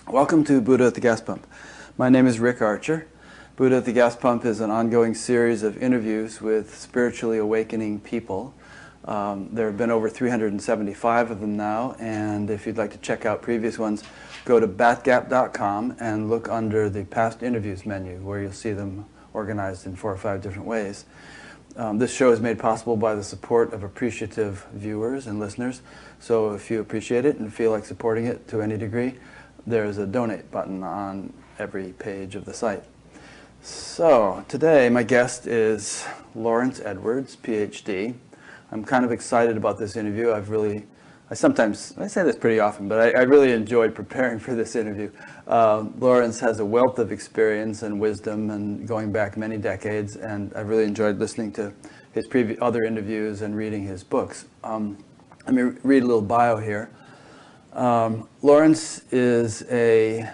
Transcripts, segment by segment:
Welcome to Buddha at the Gas Pump. My name is Rick Archer. Buddha at the Gas Pump is an ongoing series of interviews with spiritually awakening people. There have been over 375 of them now, and if you'd like to check out previous ones, go to batgap.com and look under the past interviews menu, where you'll see them organized in 4 or 5 different ways. This show is made possible by the support of appreciative viewers and listeners, so if you appreciate it and feel like supporting it to any degree, there's a donate button on every page of the site. So today my guest is Lawrence Edwards, PhD. I'm kind of excited about this interview. I say this pretty often, but I really enjoyed preparing for this interview. Lawrence has a wealth of experience and wisdom, and going back many decades, and I really enjoyed listening to his other interviews and reading his books. Let me read a little bio here. Lawrence is a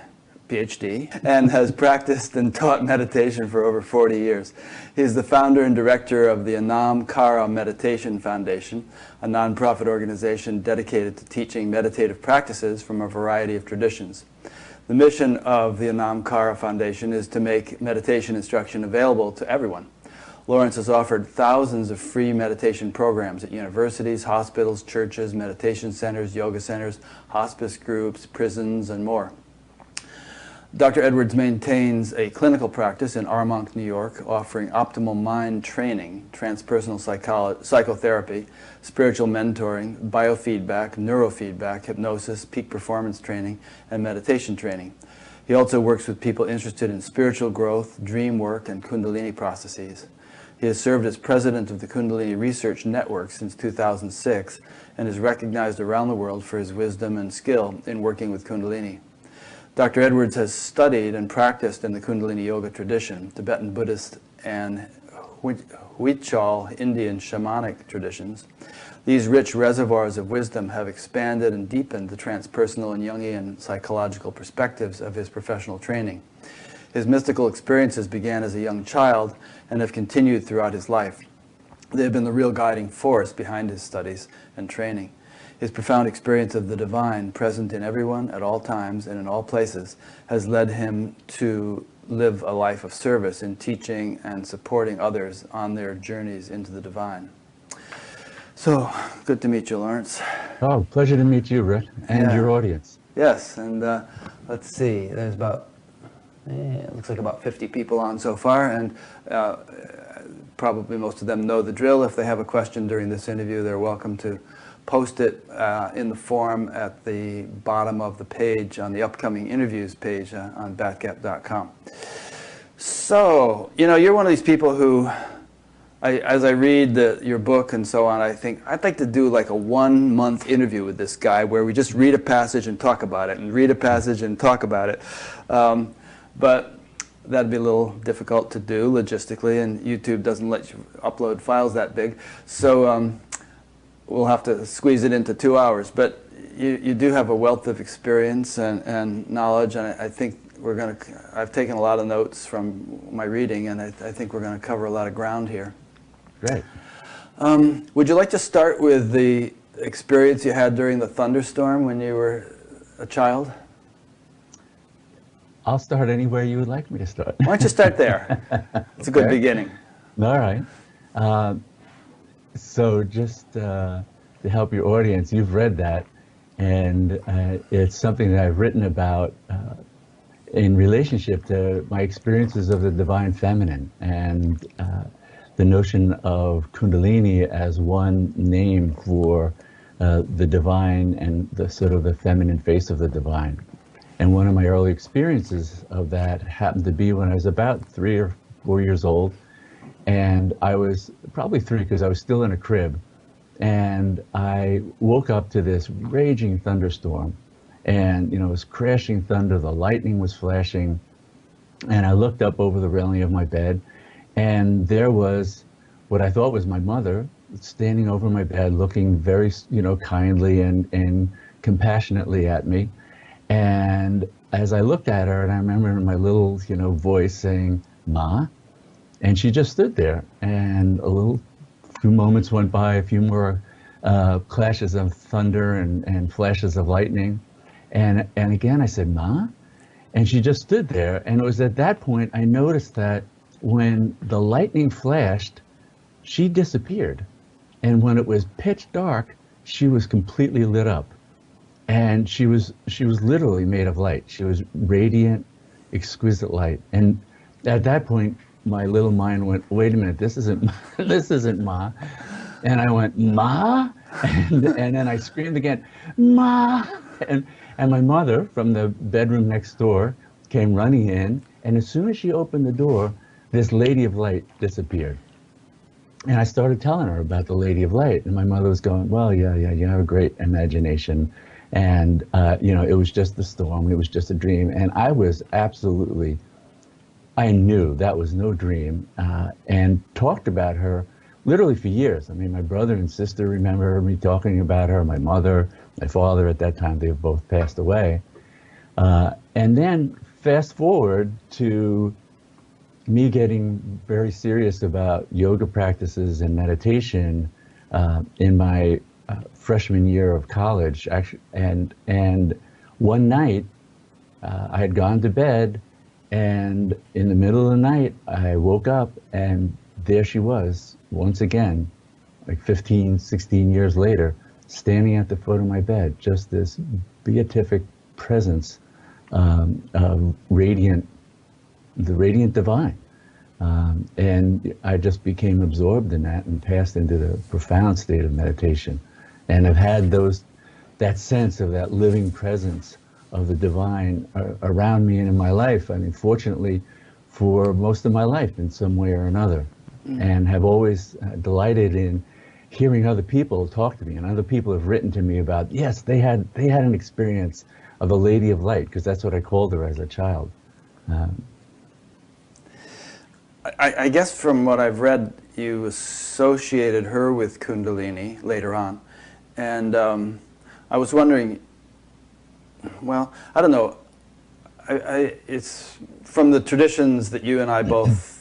PhD and has practiced and taught meditation for over 40 years. He is the founder and director of the Anam Cara Meditation Foundation, a nonprofit organization dedicated to teaching meditative practices from a variety of traditions. The mission of the Anam Cara Foundation is to make meditation instruction available to everyone. Lawrence has offered thousands of free meditation programs at universities, hospitals, churches, meditation centers, yoga centers, hospice groups, prisons, and more. Dr. Edwards maintains a clinical practice in Armonk, New York, offering optimal mind training, transpersonal psychotherapy, spiritual mentoring, biofeedback, neurofeedback, hypnosis, peak performance training, and meditation training. He also works with people interested in spiritual growth, dream work, and Kundalini processes. He has served as president of the Kundalini Research Network since 2006 and is recognized around the world for his wisdom and skill in working with Kundalini. Dr. Edwards has studied and practiced in the Kundalini Yoga tradition, Tibetan Buddhist and Huichol Indian shamanic traditions. These rich reservoirs of wisdom have expanded and deepened the transpersonal and Jungian psychological perspectives of his professional training. His mystical experiences began as a young child and have continued throughout his life. They have been the real guiding force behind his studies and training. His profound experience of the divine, present in everyone at all times and in all places, has led him to live a life of service in teaching and supporting others on their journeys into the divine. So, good to meet you, Lawrence. Oh, pleasure to meet you, Rick, and your audience. Yes, and let's see, there's it looks like about 50 people on so far, and probably most of them know the drill. If they have a question during this interview, they're welcome to post it in the form at the bottom of the page on the upcoming interviews page on batgap.com. So, you're one of these people who, as I read your book and so on, I think I'd like to do like a 1-month interview with this guy where we just read a passage and talk about it, and read a passage and talk about it. But that'd be a little difficult to do logistically, and YouTube doesn't let you upload files that big. So we'll have to squeeze it into 2 hours. But you do have a wealth of experience and knowledge, and I think I've taken a lot of notes from my reading, and I think we're going to cover a lot of ground here. Great. Would you like to start with the experience you had during the thunderstorm when you were a child? I'll start anywhere you would like me to start. Why don't you start there? It's a good beginning. All right. So just to help your audience, you've read that, and it's something that I've written about in relationship to my experiences of the divine feminine and the notion of Kundalini as one name for the divine and the sort of the feminine face of the divine. And one of my early experiences of that happened to be when I was about 3 or 4 years old. And I was probably 3 because I was still in a crib. And I woke up to this raging thunderstorm. And, it was crashing thunder, the lightning was flashing. And I looked up over the railing of my bed. And there was what I thought was my mother standing over my bed, looking very, kindly and compassionately at me. And as I looked at her, and I remember my little, voice saying, "Ma," and she just stood there. And few moments went by, a few more clashes of thunder and flashes of lightning. And again, I said, "Ma," And she just stood there, and it was at that point I noticed that when the lightning flashed, she disappeared. And when it was pitch dark, she was completely lit up. And she was literally made of light. She was radiant, exquisite light. And at that point, my little mind went, wait a minute, this isn't this isn't Ma. And I went, Ma? And then I screamed again, Ma! And my mother from the bedroom next door came running in, and as soon as she opened the door, this lady of light disappeared. And I started telling her about the Lady of Light, and my mother was going, well, yeah, you have a great imagination. And, it was just the storm, it was just a dream. And I was absolutely, I knew that was no dream, and talked about her literally for years. I mean, my brother and sister remember me talking about her, my mother, my father at that time, they have both passed away. And then fast forward to me getting very serious about yoga practices and meditation in my freshman year of college, actually, and one night I had gone to bed, and in the middle of the night I woke up, and there she was once again, like 15, 16 years later, standing at the foot of my bed, just this beatific presence of the radiant divine. And I just became absorbed in that and passed into the profound state of meditation. And I've had that sense of that living presence of the divine around me and in my life. I mean, fortunately, for most of my life in some way or another, and have always delighted in hearing other people talk to me. And other people have written to me about, yes, they had an experience of a Lady of Light, because that's what I called her as a child. I guess from what I've read, you associated her with Kundalini later on. And I was wondering, well, I don't know, it's from the traditions that you and I both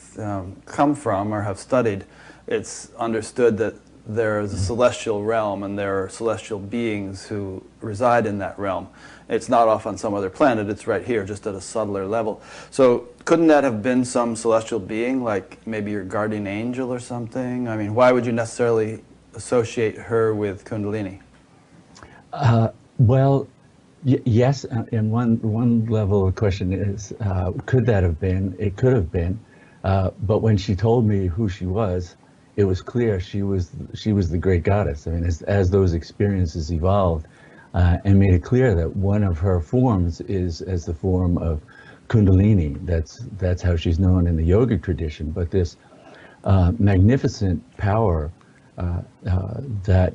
come from or have studied, it's understood that there is a celestial realm and there are celestial beings who reside in that realm. It's not off on some other planet, it's right here, just at a subtler level. So couldn't that have been some celestial being, like maybe your guardian angel or something? I mean, why would you necessarily associate her with Kundalini? Well, yes, and one level of question is, could that have been? It could have been, but when she told me who she was, it was clear she was the great goddess. I mean, as those experiences evolved, and made it clear that one of her forms is as the form of Kundalini. That's how she's known in the yogic tradition. But this magnificent power that,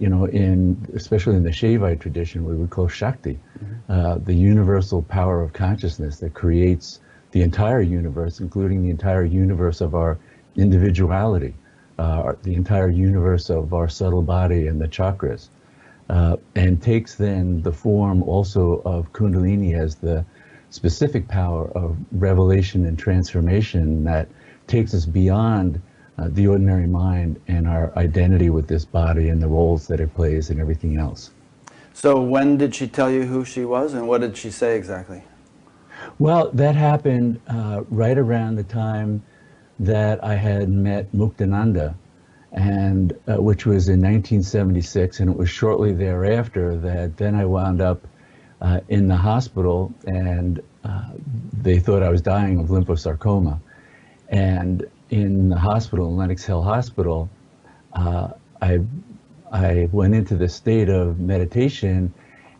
especially in the Shaivite tradition, we would call Shakti, the universal power of consciousness that creates the entire universe, including the entire universe of our individuality, the entire universe of our subtle body and the chakras, and takes then the form also of Kundalini as the specific power of revelation and transformation that takes us beyond the ordinary mind and our identity with this body and the roles that it plays and everything else. So when did she tell you who she was, and what did she say exactly? Well, that happened right around the time that I had met Muktananda, and which was in 1976, and it was shortly thereafter that then I wound up in the hospital, and they thought I was dying of lymphosarcoma. And in the hospital, Lenox Hill Hospital, I went into the state of meditation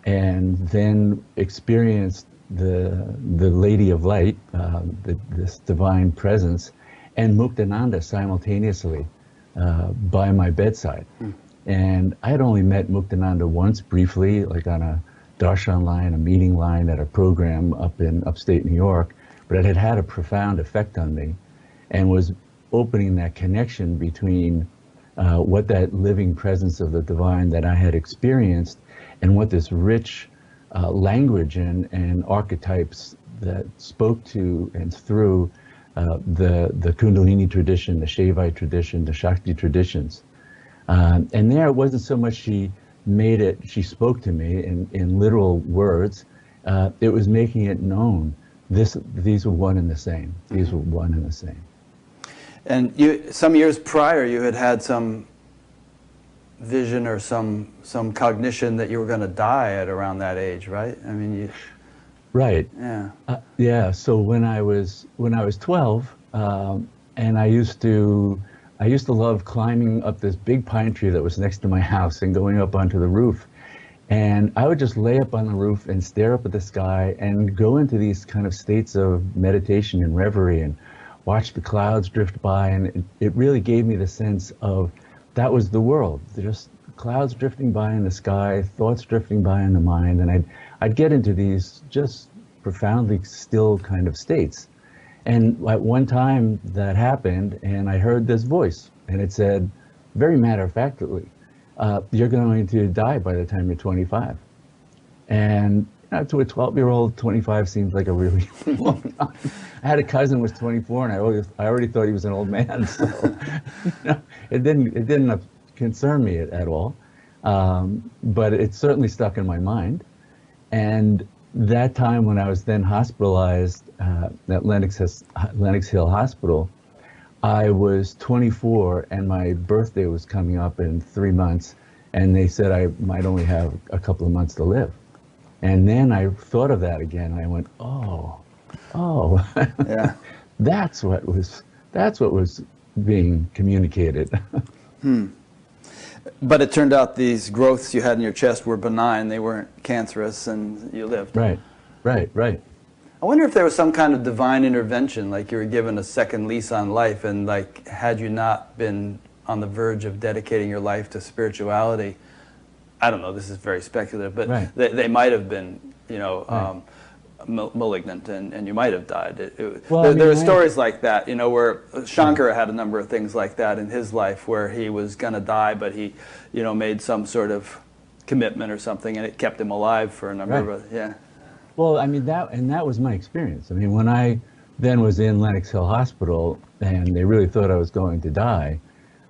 and then experienced the Lady of Light, this divine presence, and Muktananda simultaneously by my bedside. And I had only met Muktananda once briefly, like on a darshan line, a meeting line at a program up in upstate New York, but it had had a profound effect on me and was opening that connection between what that living presence of the divine that I had experienced and what this rich language and archetypes that spoke to and through the Kundalini tradition, the Shaivite tradition, the Shakti traditions. And there it wasn't so much she spoke to me in literal words, it was making it known these were one and the same. These were one and the same. And you, some years prior, you had some vision or some cognition that you were going to die at around that age, right? I mean, you... Right. Yeah. Yeah. So when I was 12, and I used to love climbing up this big pine tree that was next to my house and going up onto the roof. And I would just lay up on the roof and stare up at the sky and go into these kind of states of meditation and reverie and watch the clouds drift by. And it really gave me the sense of that was the world, just clouds drifting by in the sky, thoughts drifting by in the mind. And I'd get into these just profoundly still kind of states. And at one time that happened, and I heard this voice, and it said, very matter-of-factly, you're going to die by the time you're 25. And to a 12-year-old, 25 seems like a really long time. I had a cousin who was 24, and I already thought he was an old man. So it didn't concern me at all. But it certainly stuck in my mind. And that time when I was then hospitalized at Lenox Hill Hospital, I was 24 and my birthday was coming up in 3 months, and they said I might only have a couple of months to live. And then I thought of that again. I went, oh, yeah. that's what was being communicated. But it turned out these growths you had in your chest were benign. They weren't cancerous, and you lived. Right. I wonder if there was some kind of divine intervention, like you were given a second lease on life, and like had you not been on the verge of dedicating your life to spirituality, I don't know, this is very speculative, but right. they might have been, right. Malignant, and you might have died. There are stories like that, where Shankara had a number of things like that in his life, where he was going to die, but he, made some sort of commitment or something, and it kept him alive for a number of, yeah. Well, I mean, that was my experience. I mean, when I then was in Lenox Hill Hospital, and they really thought I was going to die,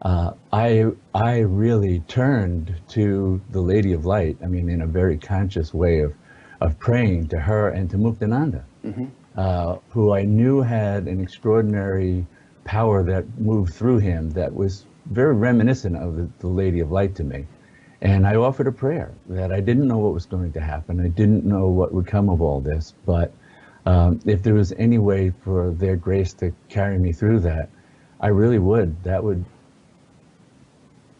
I really turned to the Lady of Light, I mean, in a very conscious way of praying to her and to Muktananda, who I knew had an extraordinary power that moved through him that was very reminiscent of the Lady of Light to me. And I offered a prayer that I didn't know what was going to happen. I didn't know what would come of all this, but if there was any way for their grace to carry me through that, I really would.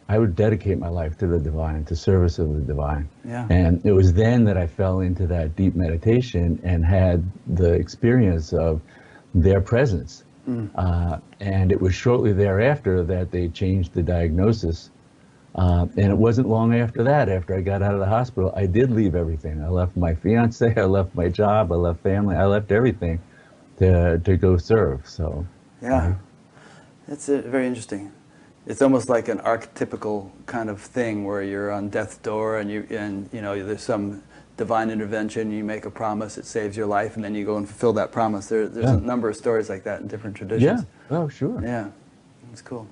I would dedicate my life to the divine, to service of the divine. Yeah. And it was then that I fell into that deep meditation and had the experience of their presence. And it was shortly thereafter that they changed the diagnosis. And it wasn't long after that, after I got out of the hospital, I did leave everything. I left my fiance, I left my job, I left family, I left everything to go serve. So yeah, it's very interesting. It's almost like an archetypical kind of thing where you're on death's door, and there's some divine intervention. You make a promise, it saves your life, and then you go and fulfill that promise. There's a number of stories like that in different traditions. Yeah. Oh, sure. Yeah, it's cool.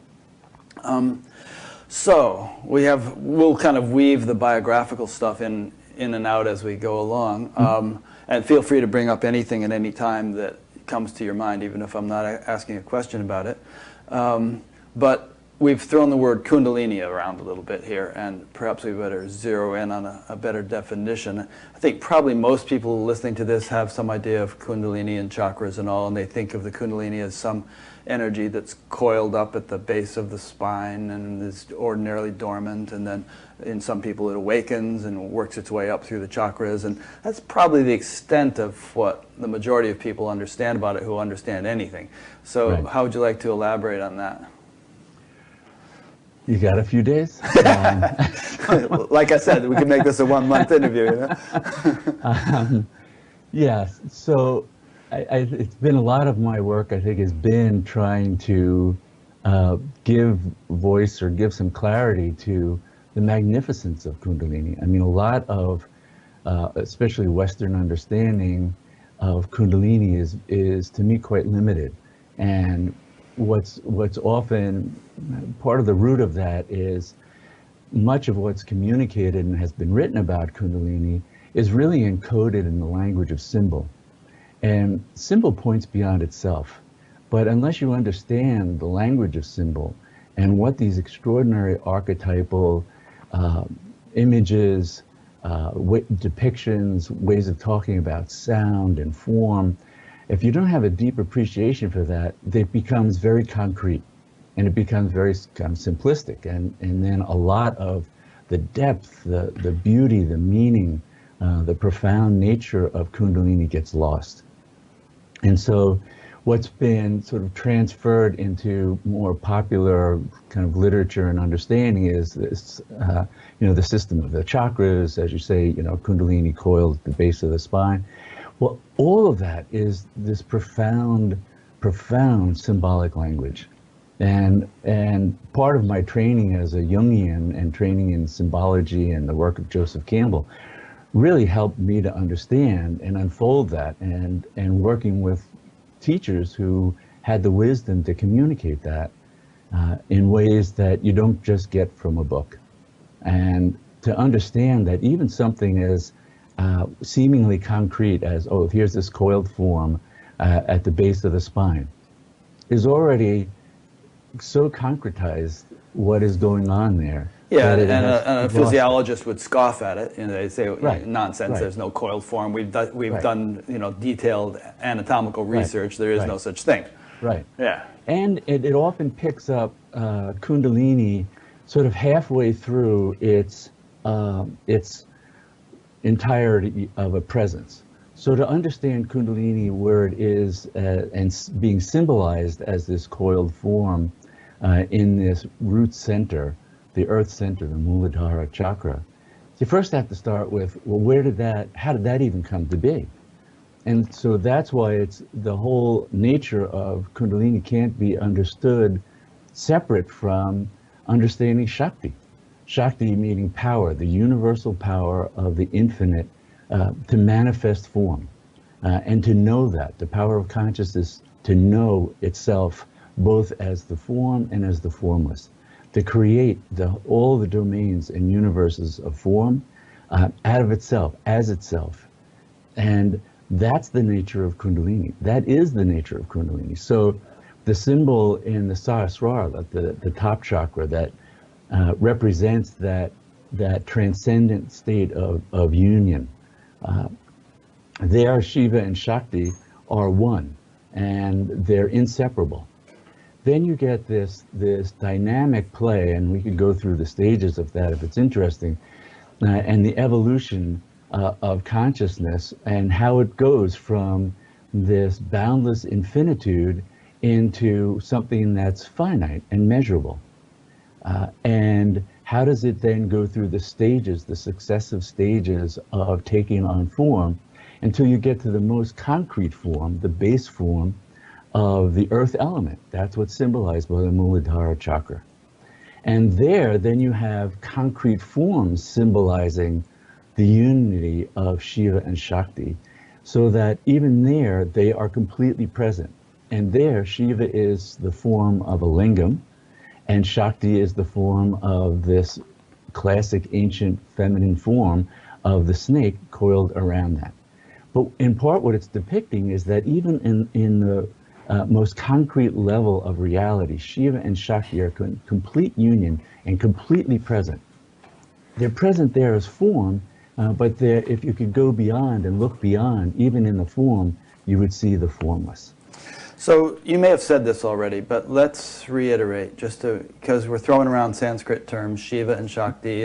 So we'll kind of weave the biographical stuff in and out as we go along. And feel free to bring up anything at any time that comes to your mind, even if I'm not asking a question about it. But we've thrown the word Kundalini around a little bit here, and perhaps we better zero in on a better definition. I think probably most people listening to this have some idea of Kundalini and chakras and all, and they think of the Kundalini as some energy that's coiled up at the base of the spine and is ordinarily dormant, and then in some people it awakens and works its way up through the chakras, and that's probably the extent of what the majority of people understand about it who understand anything. So how would you like to elaborate on that? You got a few days? Like I said, we can make this a 1-month interview. Yeah, so it's been a lot of my work, I think, has been trying to give voice or give some clarity to the magnificence of Kundalini. I mean, a lot of, especially Western understanding of Kundalini is to me quite limited. And what's often part of the root of that is much of what's communicated and has been written about Kundalini is really encoded in the language of symbol. And symbol points beyond itself. But unless you understand the language of symbol and what these extraordinary archetypal images, depictions, ways of talking about sound and form, if you don't have a deep appreciation for that, it becomes very concrete and it becomes very kind of simplistic. And then a lot of the depth, the beauty, the meaning, the profound nature of Kundalini gets lost. And so what's been sort of transferred into more popular kind of literature and understanding is this, the system of the chakras, as you say, Kundalini coiled at the base of the spine. Well, all of that is this profound, profound symbolic language. And part of my training as a Jungian and training in symbology and the work of Joseph Campbell really helped me to understand and unfold that, and working with teachers who had the wisdom to communicate that in ways that you don't just get from a book. And to understand that even something as seemingly concrete as, oh, here's this coiled form at the base of the spine, is already so concretized what is going on there. Yeah, and a physiologist would scoff at it. They'd say, Right. nonsense, Right. There's no coiled form. We've Right. done detailed anatomical research. There is Right. no such thing. Right. Yeah. And it often picks up Kundalini sort of halfway through its entirety of a presence. So to understand Kundalini where it is and being symbolized as this coiled form in this root center, the earth center, the Muladhara chakra, you first have to start with, well, how did that even come to be? And so that's why it's the whole nature of Kundalini can't be understood separate from understanding Shakti. Shakti meaning power, the universal power of the infinite to manifest form. And to know that, the power of consciousness to know itself both as the form and as the formless. To create all the domains and universes of form out of itself, as itself. And that's the nature of Kundalini. That is the nature of Kundalini. So the symbol in the Sahasrara, the top chakra, that represents that transcendent state of union. There, Shiva and Shakti are one, and they're inseparable. Then you get this dynamic play, and we could go through the stages of that if it's interesting, and the evolution of consciousness and how it goes from this boundless infinitude into something that's finite and measurable. And how does it then go through the stages, the successive stages of taking on form until you get to the most concrete form, the base form of the earth element. That's what's symbolized by the Muladhara chakra. And there, then you have concrete forms symbolizing the unity of Shiva and Shakti, so that even there, they are completely present. And there, Shiva is the form of a lingam, and Shakti is the form of this classic ancient feminine form of the snake coiled around that. But in part, what it's depicting is that even in the most concrete level of reality, Shiva and Shakti are complete union and completely present. They're present there as form, but if you could go beyond and look beyond, even in the form, you would see the formless. So you may have said this already, but let's reiterate, because we're throwing around Sanskrit terms, Shiva and Shakti,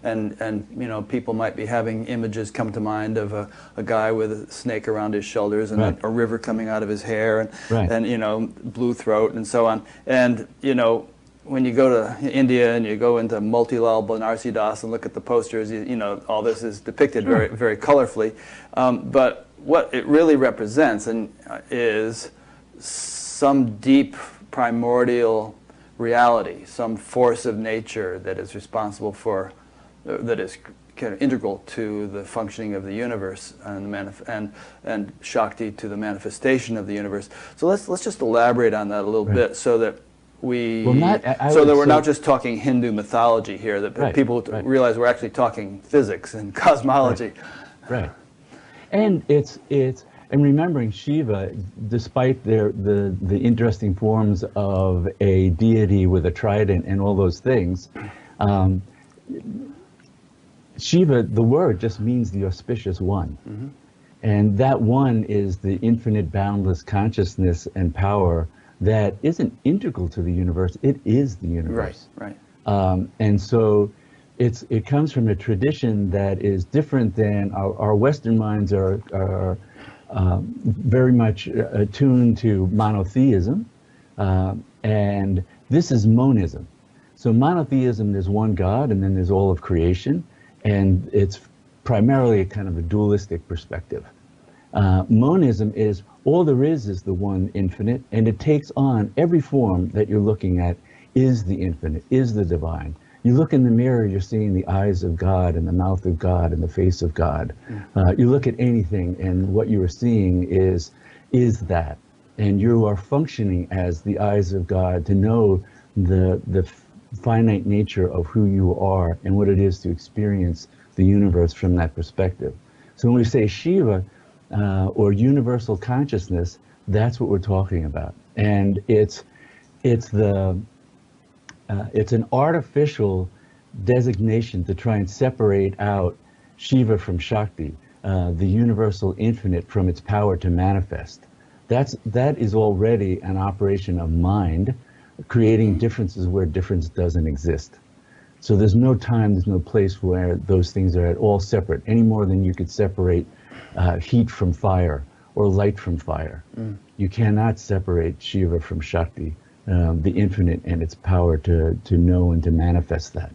and people might be having images come to mind of a guy with a snake around his shoulders and Right. a river coming out of his hair, and Right. and blue throat and so on. And when you go to India and you go into Motilal Banarsi Das and look at the posters, all this is depicted very, very colorfully. But what it really represents is some deep primordial reality, some force of nature that is responsible for, that is kind of integral to the functioning of the universe, and Shakti to the manifestation of the universe. So let's just elaborate on that a little bit, so that we're not just talking Hindu mythology here, that people realize we're actually talking physics and cosmology. Right. And it's And remembering Shiva, despite the interesting forms of a deity with a trident and all those things, Shiva, the word just means the auspicious one. Mm-hmm. And that one is the infinite, boundless consciousness and power that isn't integral to the universe, it is the universe. Right. And so it comes from a tradition that is different than our Western minds are very much attuned to monotheism, and this is monism. So monotheism, there's one God, and then there's all of creation, and it's primarily a kind of a dualistic perspective. Monism is all there is the one infinite, and it takes on every form that you're looking at is the infinite, is the divine. You look in the mirror, you're seeing the eyes of God and the mouth of God and the face of God. You look at anything, and what you are seeing is that. And you are functioning as the eyes of God to know the finite nature of who you are and what it is to experience the universe from that perspective. So when we say Shiva, or universal consciousness, that's what we're talking about. And it's an artificial designation to try and separate out Shiva from Shakti, the universal infinite from its power to manifest. That is already an operation of mind, creating differences where difference doesn't exist. So there's no time, there's no place where those things are at all separate, any more than you could separate heat from fire or light from fire. You cannot separate Shiva from Shakti, the infinite and its power to know and to manifest that.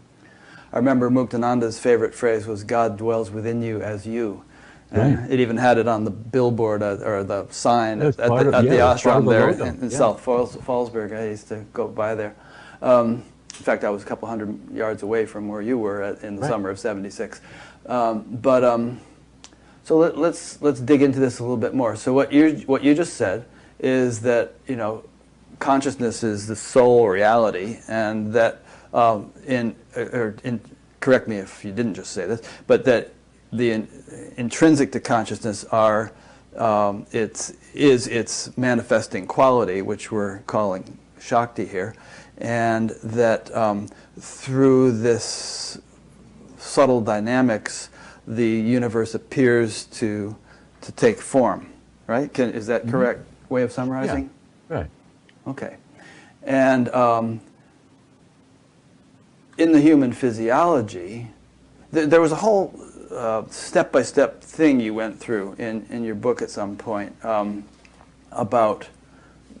I remember Muktananda's favorite phrase was, God dwells within you as you. Right. It even had it on the billboard or the sign at the ashram there in South Fallsburg. I used to go by there. In fact, I was a couple hundred yards away from where you were in the summer of '76. So let's dig into this a little bit more. So what you just said is that consciousness is the sole reality, and that correct me if you didn't just say this, but that the intrinsic to consciousness are its manifesting quality, which we're calling Shakti here, and that through this subtle dynamics, the universe appears to take form, right? Is that correct way of summarizing? Yeah. Right. Okay. And in the human physiology, there was a whole step-by-step thing you went through in your book at some point about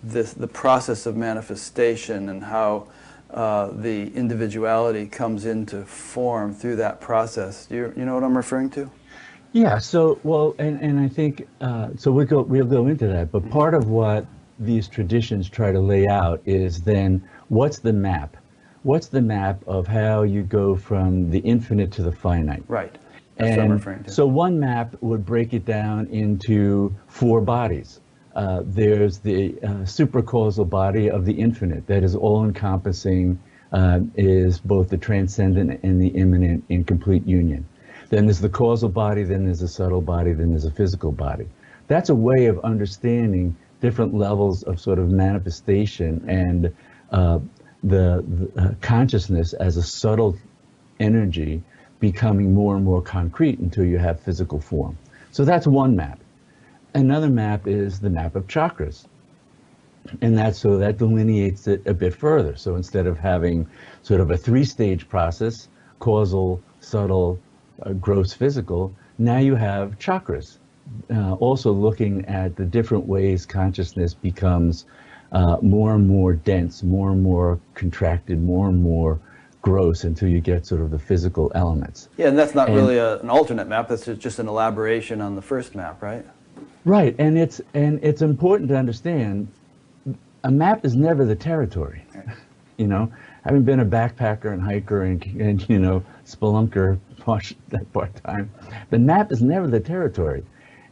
the process of manifestation and how the individuality comes into form through that process. You know what I'm referring to? Yeah. So and I think so we'll go into that. But part of what these traditions try to lay out is then what's the map? What's the map of how you go from the infinite to the finite? Right. That's what I'm referring to. So one map would break it down into 4 bodies. There's the supracausal body of the infinite that is all-encompassing, is both the transcendent and the immanent in complete union. Then there's the causal body, then there's a subtle body, then there's a physical body. That's a way of understanding different levels of sort of manifestation and the consciousness as a subtle energy becoming more and more concrete until you have physical form. So that's one map. Another map is the map of chakras. And that delineates it a bit further. So instead of having sort of a 3-stage process, causal, subtle, gross, physical, now you have chakras. Also looking at the different ways consciousness becomes more and more dense, more and more contracted, more and more gross until you get sort of the physical elements. Yeah, and that's not really an alternate map, that's just an elaboration on the first map, right? Right, and it's important to understand a map is never the territory. Having been a backpacker and hiker and spelunker that part-time, the map is never the territory.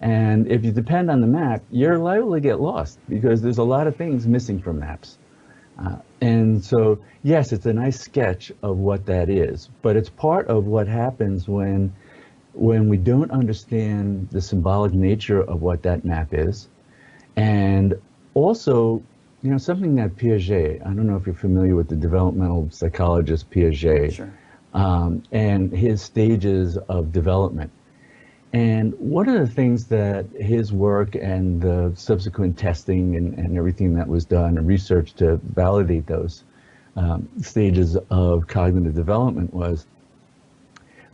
And if you depend on the map, you're liable to get lost because there's a lot of things missing from maps. And so, yes, it's a nice sketch of what that is, but it's part of what happens when when we don't understand the symbolic nature of what that map is, and also, you know, something that Piaget, I don't know if you're familiar with the developmental psychologist Piaget, Sure. And his stages of development. And one of the things that his work and the subsequent testing and everything that was done and research to validate those stages of cognitive development was,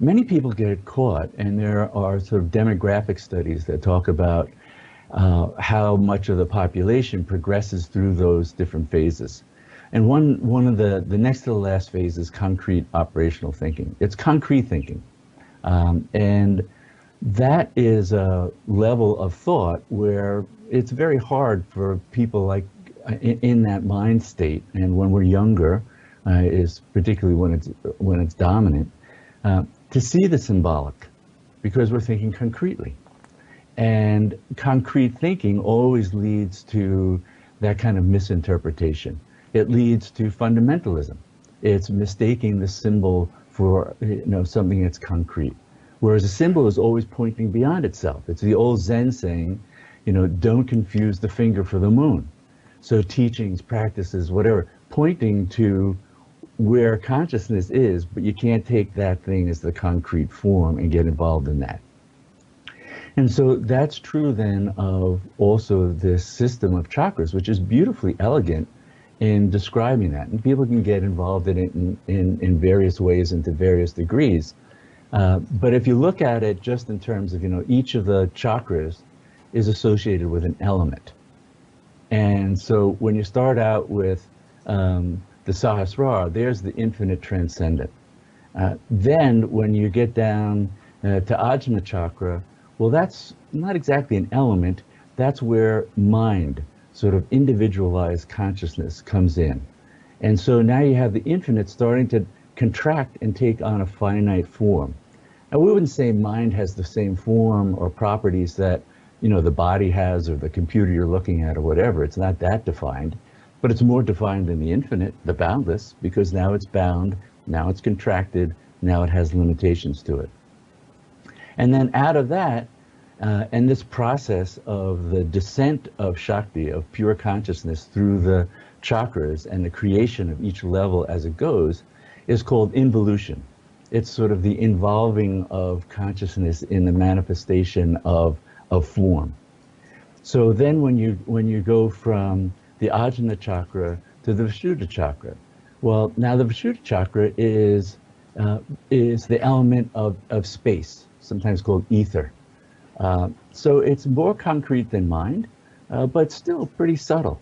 many people get caught, and there are sort of demographic studies that talk about how much of the population progresses through those different phases. And one of the next to the last phase is concrete operational thinking. It's concrete thinking. And that is a level of thought where it's very hard for people like in that mind state, and when we're younger, is particularly when it's dominant, to see the symbolic, because we're thinking concretely. And concrete thinking always leads to that kind of misinterpretation. It leads to fundamentalism. It's mistaking the symbol for, you know, something that's concrete. Whereas a symbol is always pointing beyond itself. It's the old Zen saying, you know, don't confuse the finger for the moon. So teachings, practices, whatever, pointing to where consciousness is, but you can't take that thing as the concrete form and get involved in that. And so that's true then of also this system of chakras, which is beautifully elegant in describing that. And people can get involved in it in various ways and to various degrees. But if you look at it just in terms of, you know, each of the chakras is associated with an element. And so when you start out with the Sahasrara, there's the infinite transcendent. Then when you get down to Ajna chakra, well, that's not exactly an element. That's where mind, sort of individualized consciousness, comes in. And so now you have the infinite starting to contract and take on a finite form. And we wouldn't say mind has the same form or properties that, you know, the body has or the computer you're looking at or whatever. It's not that defined, but it's more defined than the infinite, the boundless, because now it's bound, now it's contracted, now it has limitations to it. And then out of that, and this process of the descent of Shakti, of pure consciousness through the chakras and the creation of each level as it goes, is called involution. It's sort of the involving of consciousness in the manifestation of form. So then when you go from the Ajna chakra to the Vishuddha chakra, well, now the Vishuddha chakra is the element of space, sometimes called ether. So it's more concrete than mind, but still pretty subtle.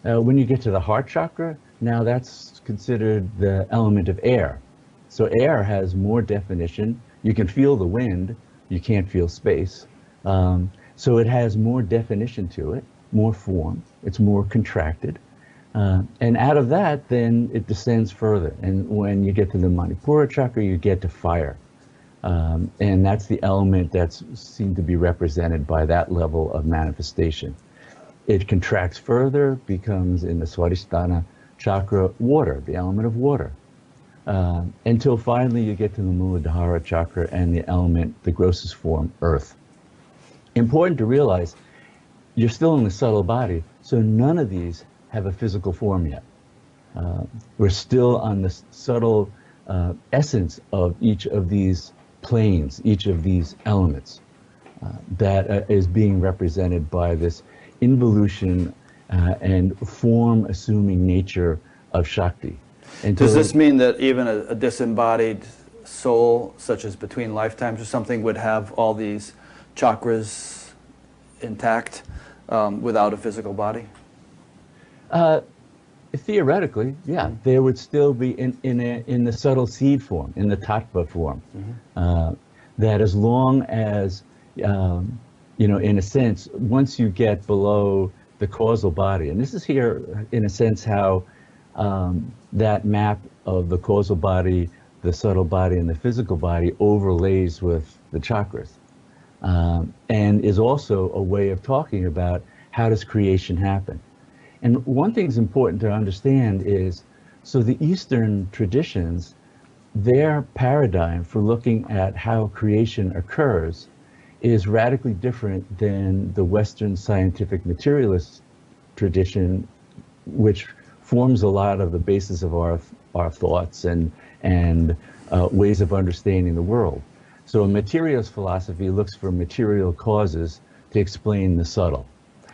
When you get to the heart chakra, now that's considered the element of air. So air has more definition. You can feel the wind, you can't feel space. So it has more definition to it, more form, it's more contracted. And out of that, then it descends further. And when you get to the Manipura chakra, you get to fire. And that's the element that's seen to be represented by that level of manifestation. It contracts further, becomes in the Swadhisthana chakra water, the element of water. Until finally you get to the Muladhara chakra and the element, the grossest form, earth. Important to realize, you're still in the subtle body, so none of these have a physical form yet. We're still on the subtle essence of each of these planes, each of these elements that is being represented by this involution and form-assuming nature of Shakti. Does this mean that even a disembodied soul, such as between lifetimes or something, would have all these chakras intact without a physical body? Theoretically, yeah, there would still be in the subtle seed form, in the tattva form. That as long as, you know, in a sense, once you get below the causal body, and this is here, in a sense, how that map of the causal body, the subtle body, and the physical body overlays with the chakras, and is also a way of talking about how does creation happen. And one thing that's important to understand is, so the Eastern traditions their paradigm for looking at how creation occurs is radically different than the Western scientific materialist tradition, which forms a lot of the basis of our thoughts and ways of understanding the world. So a materialist philosophy looks for material causes to explain the subtle.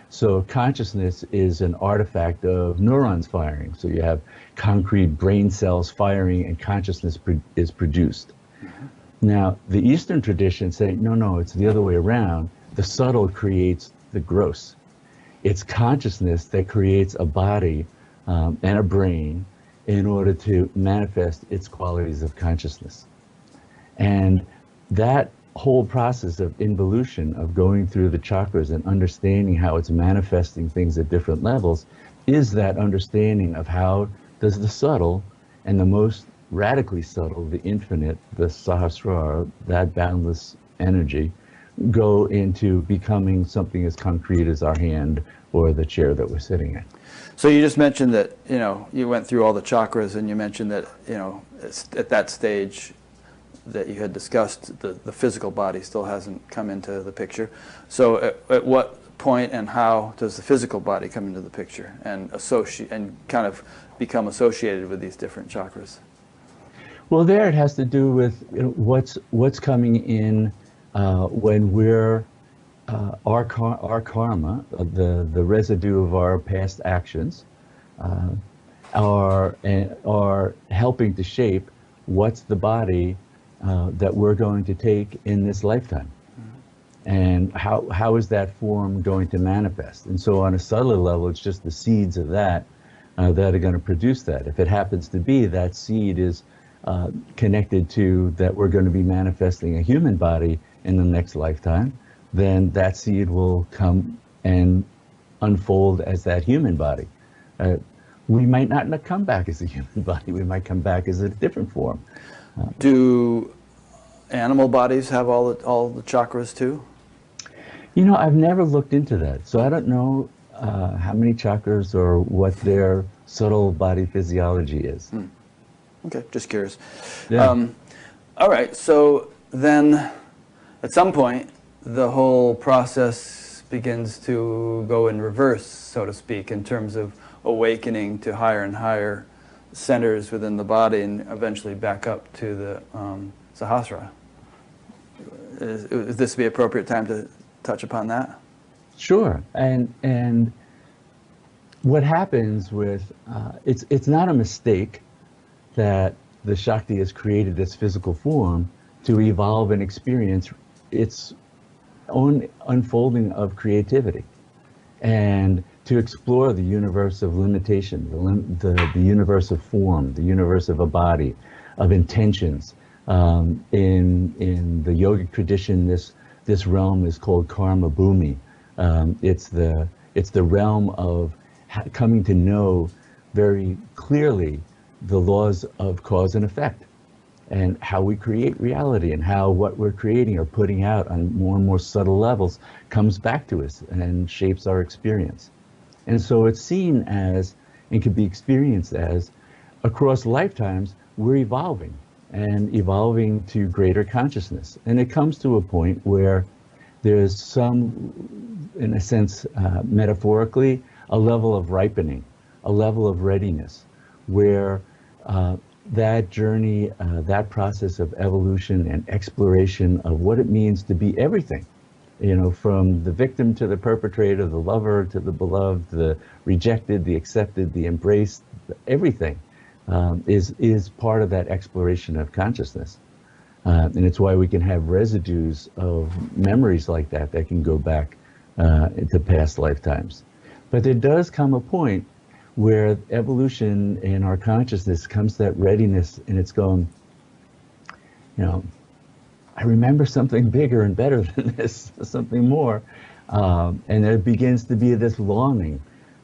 So consciousness is an artifact of neurons firing. So you have concrete brain cells firing and consciousness is produced. Now, the Eastern tradition say, no, it's the other way around. The subtle creates the gross. It's consciousness that creates a body and a brain in order to manifest its qualities of consciousness. And that whole process of involution, of going through the chakras and understanding how it's manifesting things at different levels, is that understanding of how does the subtle and the most radically subtle, the infinite, the Sahasrara, that boundless energy, go into becoming something as concrete as our hand or the chair that we're sitting in. So you just mentioned that, you went through all the chakras, and you mentioned that, at that stage that you had discussed, the physical body still hasn't come into the picture. So at what point and how does the physical body come into the picture and kind of become associated with these different chakras? Well, there it has to do with what's coming in when we're our karma, the residue of our past actions, are helping to shape what's the body that we're going to take in this lifetime, and how is that form going to manifest. And so on a subtler level, it's just the seeds of that that are going to produce that. If it happens to be that seed is connected to that we're going to be manifesting a human body in the next lifetime, then that seed will come and unfold as that human body. We might not come back as a human body. We might come back as a different form. Do animal bodies have all the chakras too? I've never looked into that, so I don't know how many chakras or what their subtle body physiology is. Okay, just curious. Yeah. All right, so then at some point, the whole process begins to go in reverse, so to speak, in terms of awakening to higher and higher centers within the body and eventually back up to the Sahasrara. Is this the appropriate time to touch upon that? Sure, and what happens with, it's not a mistake that the Shakti has created this physical form to evolve and experience its own unfolding of creativity and to explore the universe of limitation, the universe of form, the universe of a body, of intentions. In the yogic tradition, this realm is called karma bhumi. It's the realm of coming to know very clearly the laws of cause and effect, and how we create reality, and how what we're creating or putting out on more and more subtle levels comes back to us and shapes our experience. And so it's seen as, and can be experienced as, across lifetimes, we're evolving and evolving to greater consciousness. And it comes to a point where there's some, in a sense, metaphorically, a level of ripening, a level of readiness, where that journey, that process of evolution and exploration of what it means to be everything, from the victim to the perpetrator, the lover to the beloved, the rejected, the accepted, the embraced, everything is part of that exploration of consciousness. And it's why we can have residues of memories like that can go back into past lifetimes. But there does come a point where evolution in our consciousness comes to that readiness, and it's going, I remember something bigger and better than this, something more. And there begins to be this longing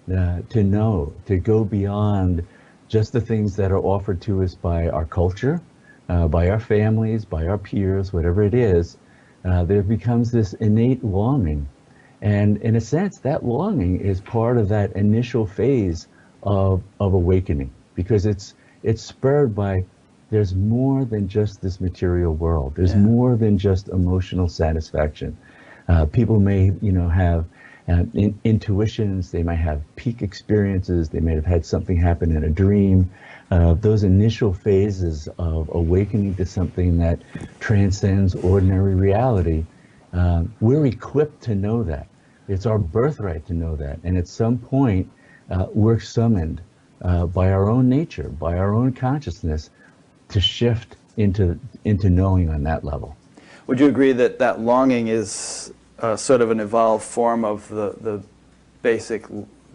to know, to go beyond just the things that are offered to us by our culture, by our families, by our peers, whatever it is. There becomes this innate longing. And in a sense, that longing is part of that initial phase of awakening, because it's spurred by there's more than just this material world. There's more than just emotional satisfaction. People may, have intuitions. They might have peak experiences. They may have had something happen in a dream. Those initial phases of awakening to something that transcends ordinary reality, we're equipped to know that. It's our birthright to know that. And at some point, we're summoned by our own nature, by our own consciousness, to shift into knowing on that level. Would you agree that that longing is sort of an evolved form of the basic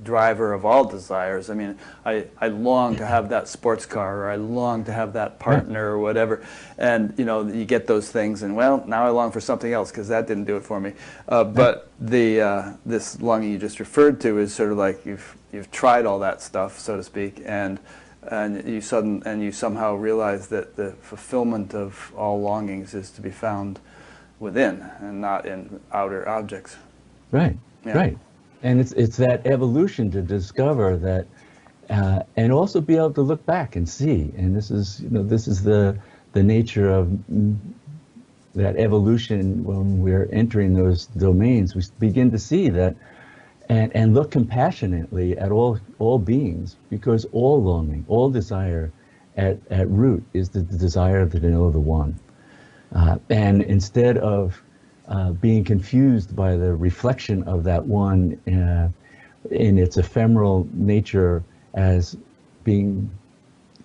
driver of all desires? I mean, I long to have that sports car, or I long to have that partner, or whatever. And you get those things, and well, now I long for something else because that didn't do it for me. But this longing you just referred to is sort of like you've tried all that stuff, so to speak, and you somehow realize that the fulfillment of all longings is to be found within and not in outer objects. Right. Yeah. Right. And it's that evolution to discover that, and also be able to look back and see. And this is the nature of that evolution. When we're entering those domains, we begin to see that, and look compassionately at all beings, because all longing, all desire, at root is the desire to know the one. And instead of being confused by the reflection of that one in its ephemeral nature as being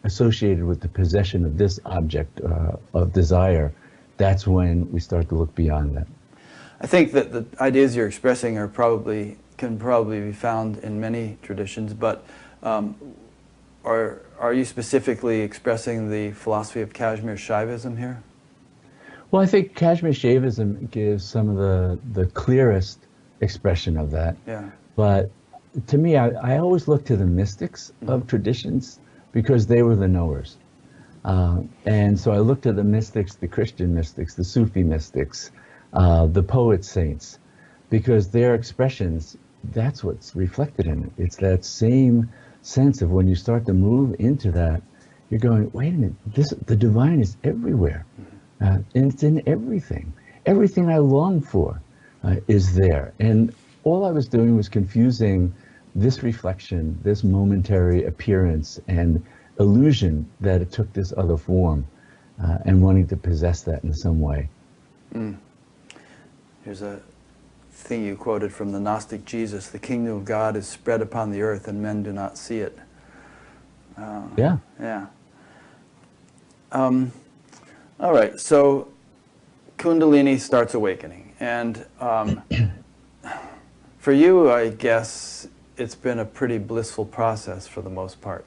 associated with the possession of this object of desire, that's when we start to look beyond that. I think that the ideas you're expressing can probably be found in many traditions, but are you specifically expressing the philosophy of Kashmir Shaivism here? Well, I think Kashmir Shaivism gives some of the clearest expression of that. Yeah. But to me, I always look to the mystics of traditions, because they were the knowers. And so I look to the mystics, the Christian mystics, the Sufi mystics, the poet saints, because their expressions, that's what's reflected in it. It's that same sense of when you start to move into that, you're going, wait a minute, the divine is everywhere. And it's in everything. Everything I long for is there. And all I was doing was confusing this reflection, this momentary appearance and illusion that it took this other form, and wanting to possess that in some way. Here's a thing you quoted from the Gnostic Jesus: the kingdom of God is spread upon the earth and men do not see it. Yeah. Yeah. All right, so Kundalini starts awakening, and for you, I guess it's been a pretty blissful process for the most part.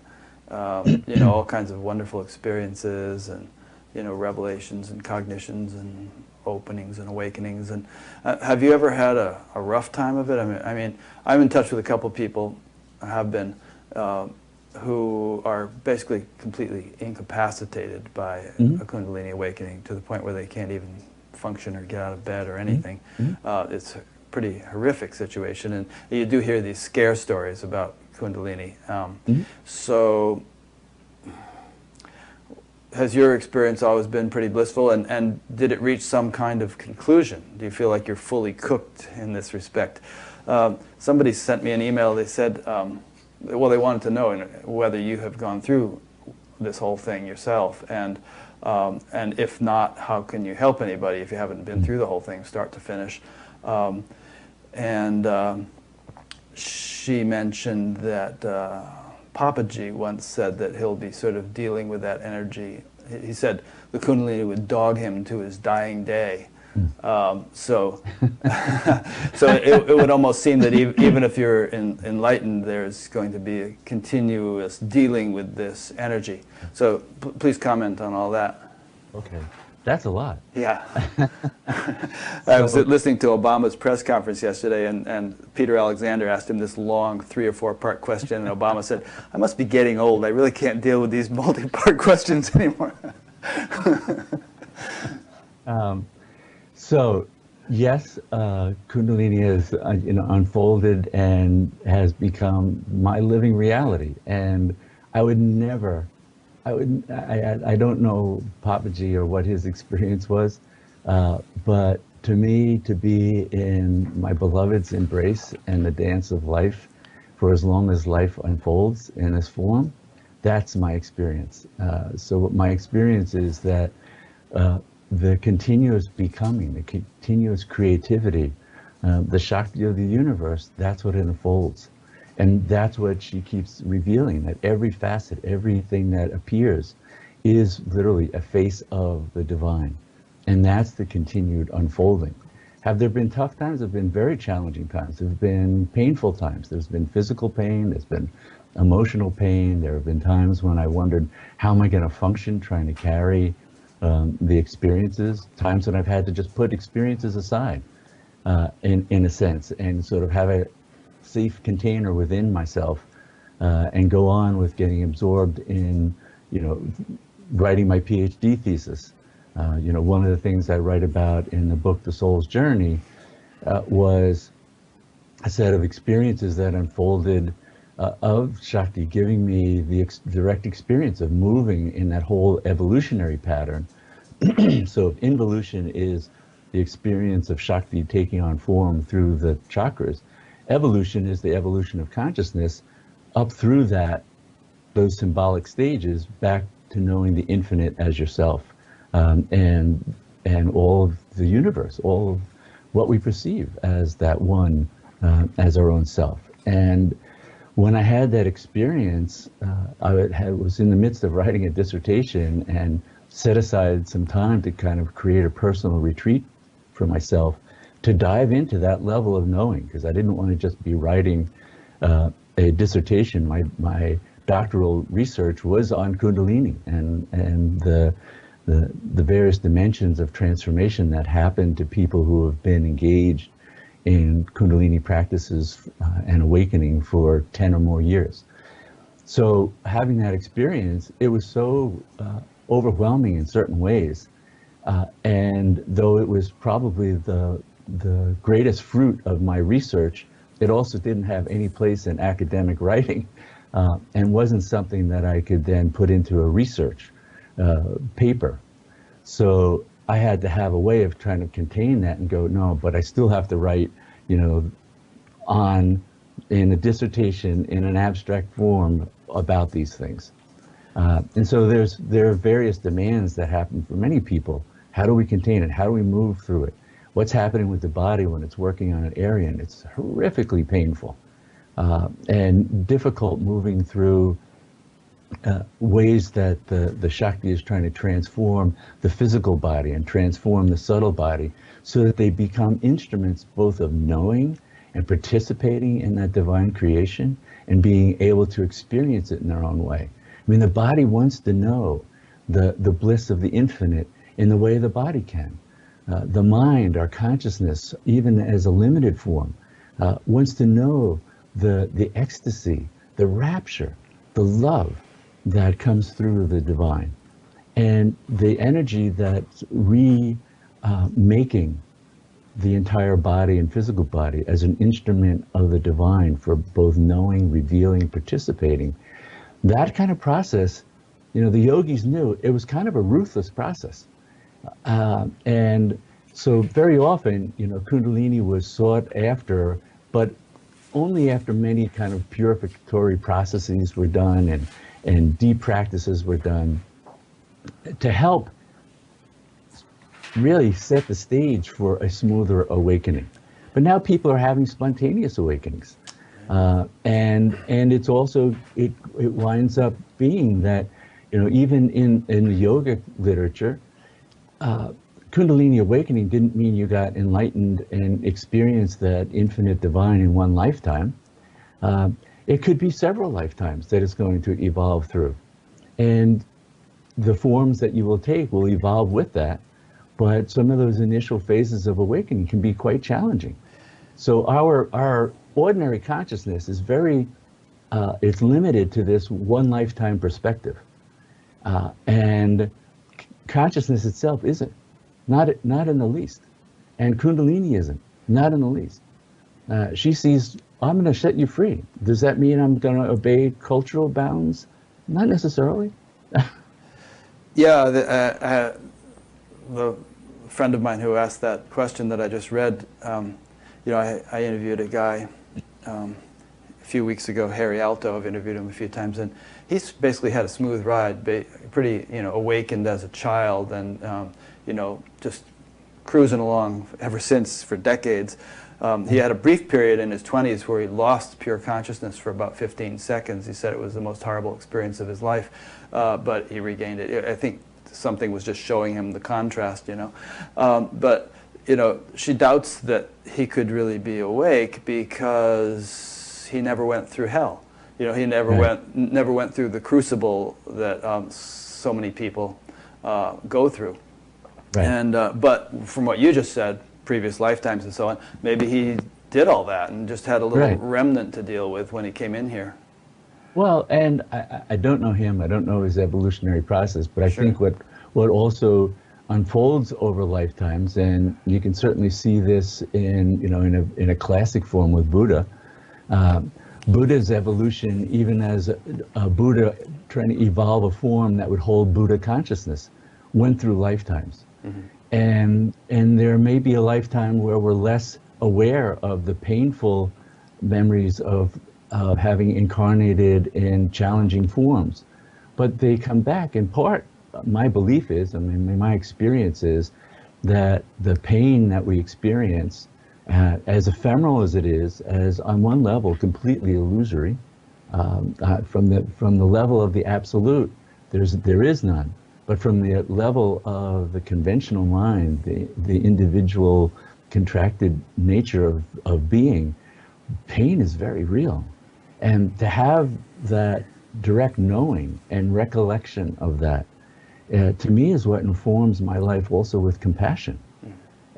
All kinds of wonderful experiences, and revelations and cognitions and openings and awakenings. And have you ever had a rough time of it? I mean, I'm in touch with a couple people, have been, who are basically completely incapacitated by a Kundalini awakening, to the point where they can't even function or get out of bed or anything. It's a pretty horrific situation, and you do hear these scare stories about Kundalini. So has your experience always been pretty blissful, and did it reach some kind of conclusion? Do you feel like you're fully cooked in this respect? Somebody sent me an email. They said, well, they wanted to know whether you have gone through this whole thing yourself, and if not, how can you help anybody if you haven't been through the whole thing, start to finish? She mentioned that Papaji once said that he'll be sort of dealing with that energy. He said the Kundalini would dog him to his dying day. So it would almost seem that even if you're enlightened, there's going to be a continuous dealing with this energy. So please comment on all that. Okay, that's a lot. Yeah. I was listening to Obama's press conference yesterday, and Peter Alexander asked him this long 3 or 4 part question, and Obama said, "I must be getting old. I really can't deal with these multi-part questions anymore." So, yes, Kundalini has unfolded and has become my living reality, and I would never I don't know Papaji or what his experience was, but to me, to be in my beloved's embrace and the dance of life for as long as life unfolds in this form, that's my experience. So what my experience is that the continuous becoming, the continuous creativity, the Shakti of the universe, that's what it unfolds. And that's what she keeps revealing, that every facet, everything that appears is literally a face of the divine. And that's the continued unfolding. Have there been tough times? There have been very challenging times. There have been painful times. There's been physical pain. There's been emotional pain. There have been times when I wondered, how am I going to function trying to carry the experiences? Times when I've had to just put experiences aside, in a sense, and sort of have a safe container within myself, and go on with getting absorbed in, writing my PhD thesis. One of the things I write about in the book, The Soul's Journey, was a set of experiences that unfolded of Shakti, giving me the direct experience of moving in that whole evolutionary pattern. So if involution is the experience of Shakti taking on form through the chakras, evolution is the evolution of consciousness up through those symbolic stages back to knowing the infinite as yourself, and all of the universe, all of what we perceive as that one, as our own self. And when I had that experience, I was in the midst of writing a dissertation and set aside some time to kind of create a personal retreat for myself to dive into that level of knowing, because I didn't want to just be writing a dissertation. My doctoral research was on Kundalini and the various dimensions of transformation that happen to people who have been engaged in Kundalini practices and awakening for 10 or more years. So having that experience, it was so overwhelming in certain ways. And though it was probably the greatest fruit of my research, it also didn't have any place in academic writing, and wasn't something that I could then put into a research paper. So I had to have a way of trying to contain that and go, no, but I still have to write, in a dissertation in an abstract form about these things. And so there are various demands that happen for many people. How do we contain it? How do we move through it? What's happening with the body when it's working on an area? And it's horrifically painful and difficult moving through ways that the Shakti is trying to transform the physical body and transform the subtle body so that they become instruments both of knowing and participating in that divine creation and being able to experience it in their own way. I mean, the body wants to know the bliss of the infinite in the way the body can. The mind, our consciousness, even as a limited form, wants to know the ecstasy, the rapture, the love that comes through the divine. And the energy that's making the entire body and physical body as an instrument of the divine for both knowing, revealing, participating. That kind of process, the yogis knew it was kind of a ruthless process. And so very often, Kundalini was sought after, but only after many kind of purificatory processes were done and deep practices were done to help really set the stage for a smoother awakening. But now people are having spontaneous awakenings. And it's also, it winds up being that, even in the yoga literature, Kundalini awakening didn't mean you got enlightened and experienced that infinite divine in one lifetime. It could be several lifetimes that it's going to evolve through. And the forms that you will take will evolve with that. But some of those initial phases of awakening can be quite challenging. So our ordinary consciousness is it's limited to this one lifetime perspective. And consciousness itself isn't, not in the least. And Kundalini isn't, not in the least. She sees, I'm going to set you free. Does that mean I'm going to obey cultural bounds? Not necessarily. Yeah, the friend of mine who asked that question that I just read, you know, I interviewed a guy a few weeks ago, Harry Alto. I've interviewed him a few times, and he's basically had a smooth ride, pretty, you know, awakened as a child, and you know, just cruising along ever since for decades. He had a brief period in his 20s where he lost pure consciousness for about 15 seconds. He said it was the most horrible experience of his life, but he regained it. I think something was just showing him the contrast, you know. But, you know, she doubts that he could really be awake because he never went through hell. You know, he never went through the crucible that so many people go through. Right. And but from what you just said, previous lifetimes and so on, maybe he did all that and just had a little remnant to deal with when he came in here. Well, and I don't know him, I don't know his evolutionary process, but I think what also unfolds over lifetimes, and you can certainly see this in, you know, in a classic form with Buddha. Buddha's evolution, even as a Buddha trying to evolve a form that would hold Buddha consciousness, went through lifetimes. Mm-hmm. And there may be a lifetime where we're less aware of the painful memories of having incarnated in challenging forms, but they come back. In part, my belief is, I mean, my experience is that the pain that we experience, as ephemeral as it is, as on one level completely illusory, from the level of the absolute, there is none. But from the level of the conventional mind, the individual contracted nature of being, pain is very real. And to have that direct knowing and recollection of that, to me, is what informs my life also with compassion.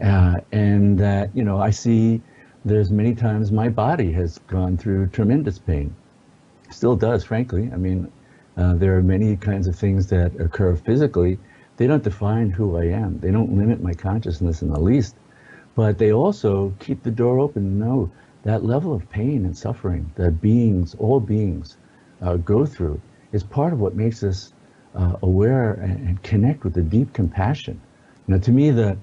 And that, you know, I see there's many times my body has gone through tremendous pain. Still does, frankly. I mean, there are many kinds of things that occur physically. They don't define who I am. They don't limit my consciousness in the least. But they also keep the door open to know that level of pain and suffering that beings, all beings, go through is part of what makes us aware and connect with the deep compassion. Now, to me, the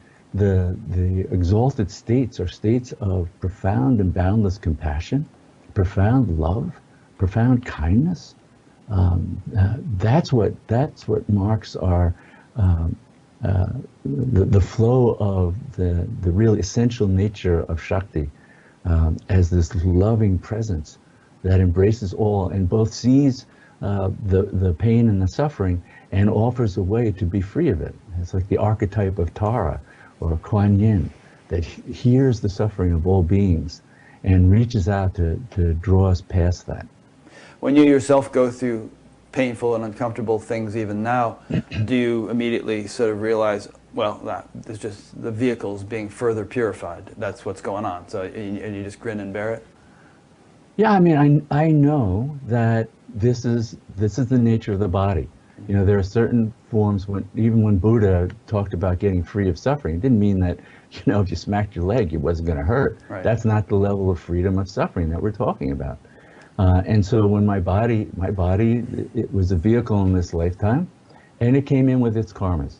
exalted states are states of profound and boundless compassion, profound love, profound kindness. That's what marks our the flow of the real essential nature of Shakti, as this loving presence that embraces all and both sees the pain and the suffering and offers a way to be free of it. It's like the archetype of Tara or Kuan Yin that hears the suffering of all beings and reaches out to draw us past that. When you yourself go through painful and uncomfortable things even now, do you immediately sort of realize, well, it's just the vehicle's being further purified? That's what's going on. So, and you just grin and bear it? Yeah, I mean, I know that this is the nature of the body. You know, there are certain forms even when Buddha talked about getting free of suffering, it didn't mean that, you know, if you smacked your leg, it wasn't going to hurt. Right. That's not the level of freedom of suffering that we're talking about. And so when my body, it was a vehicle in this lifetime, and it came in with its karmas.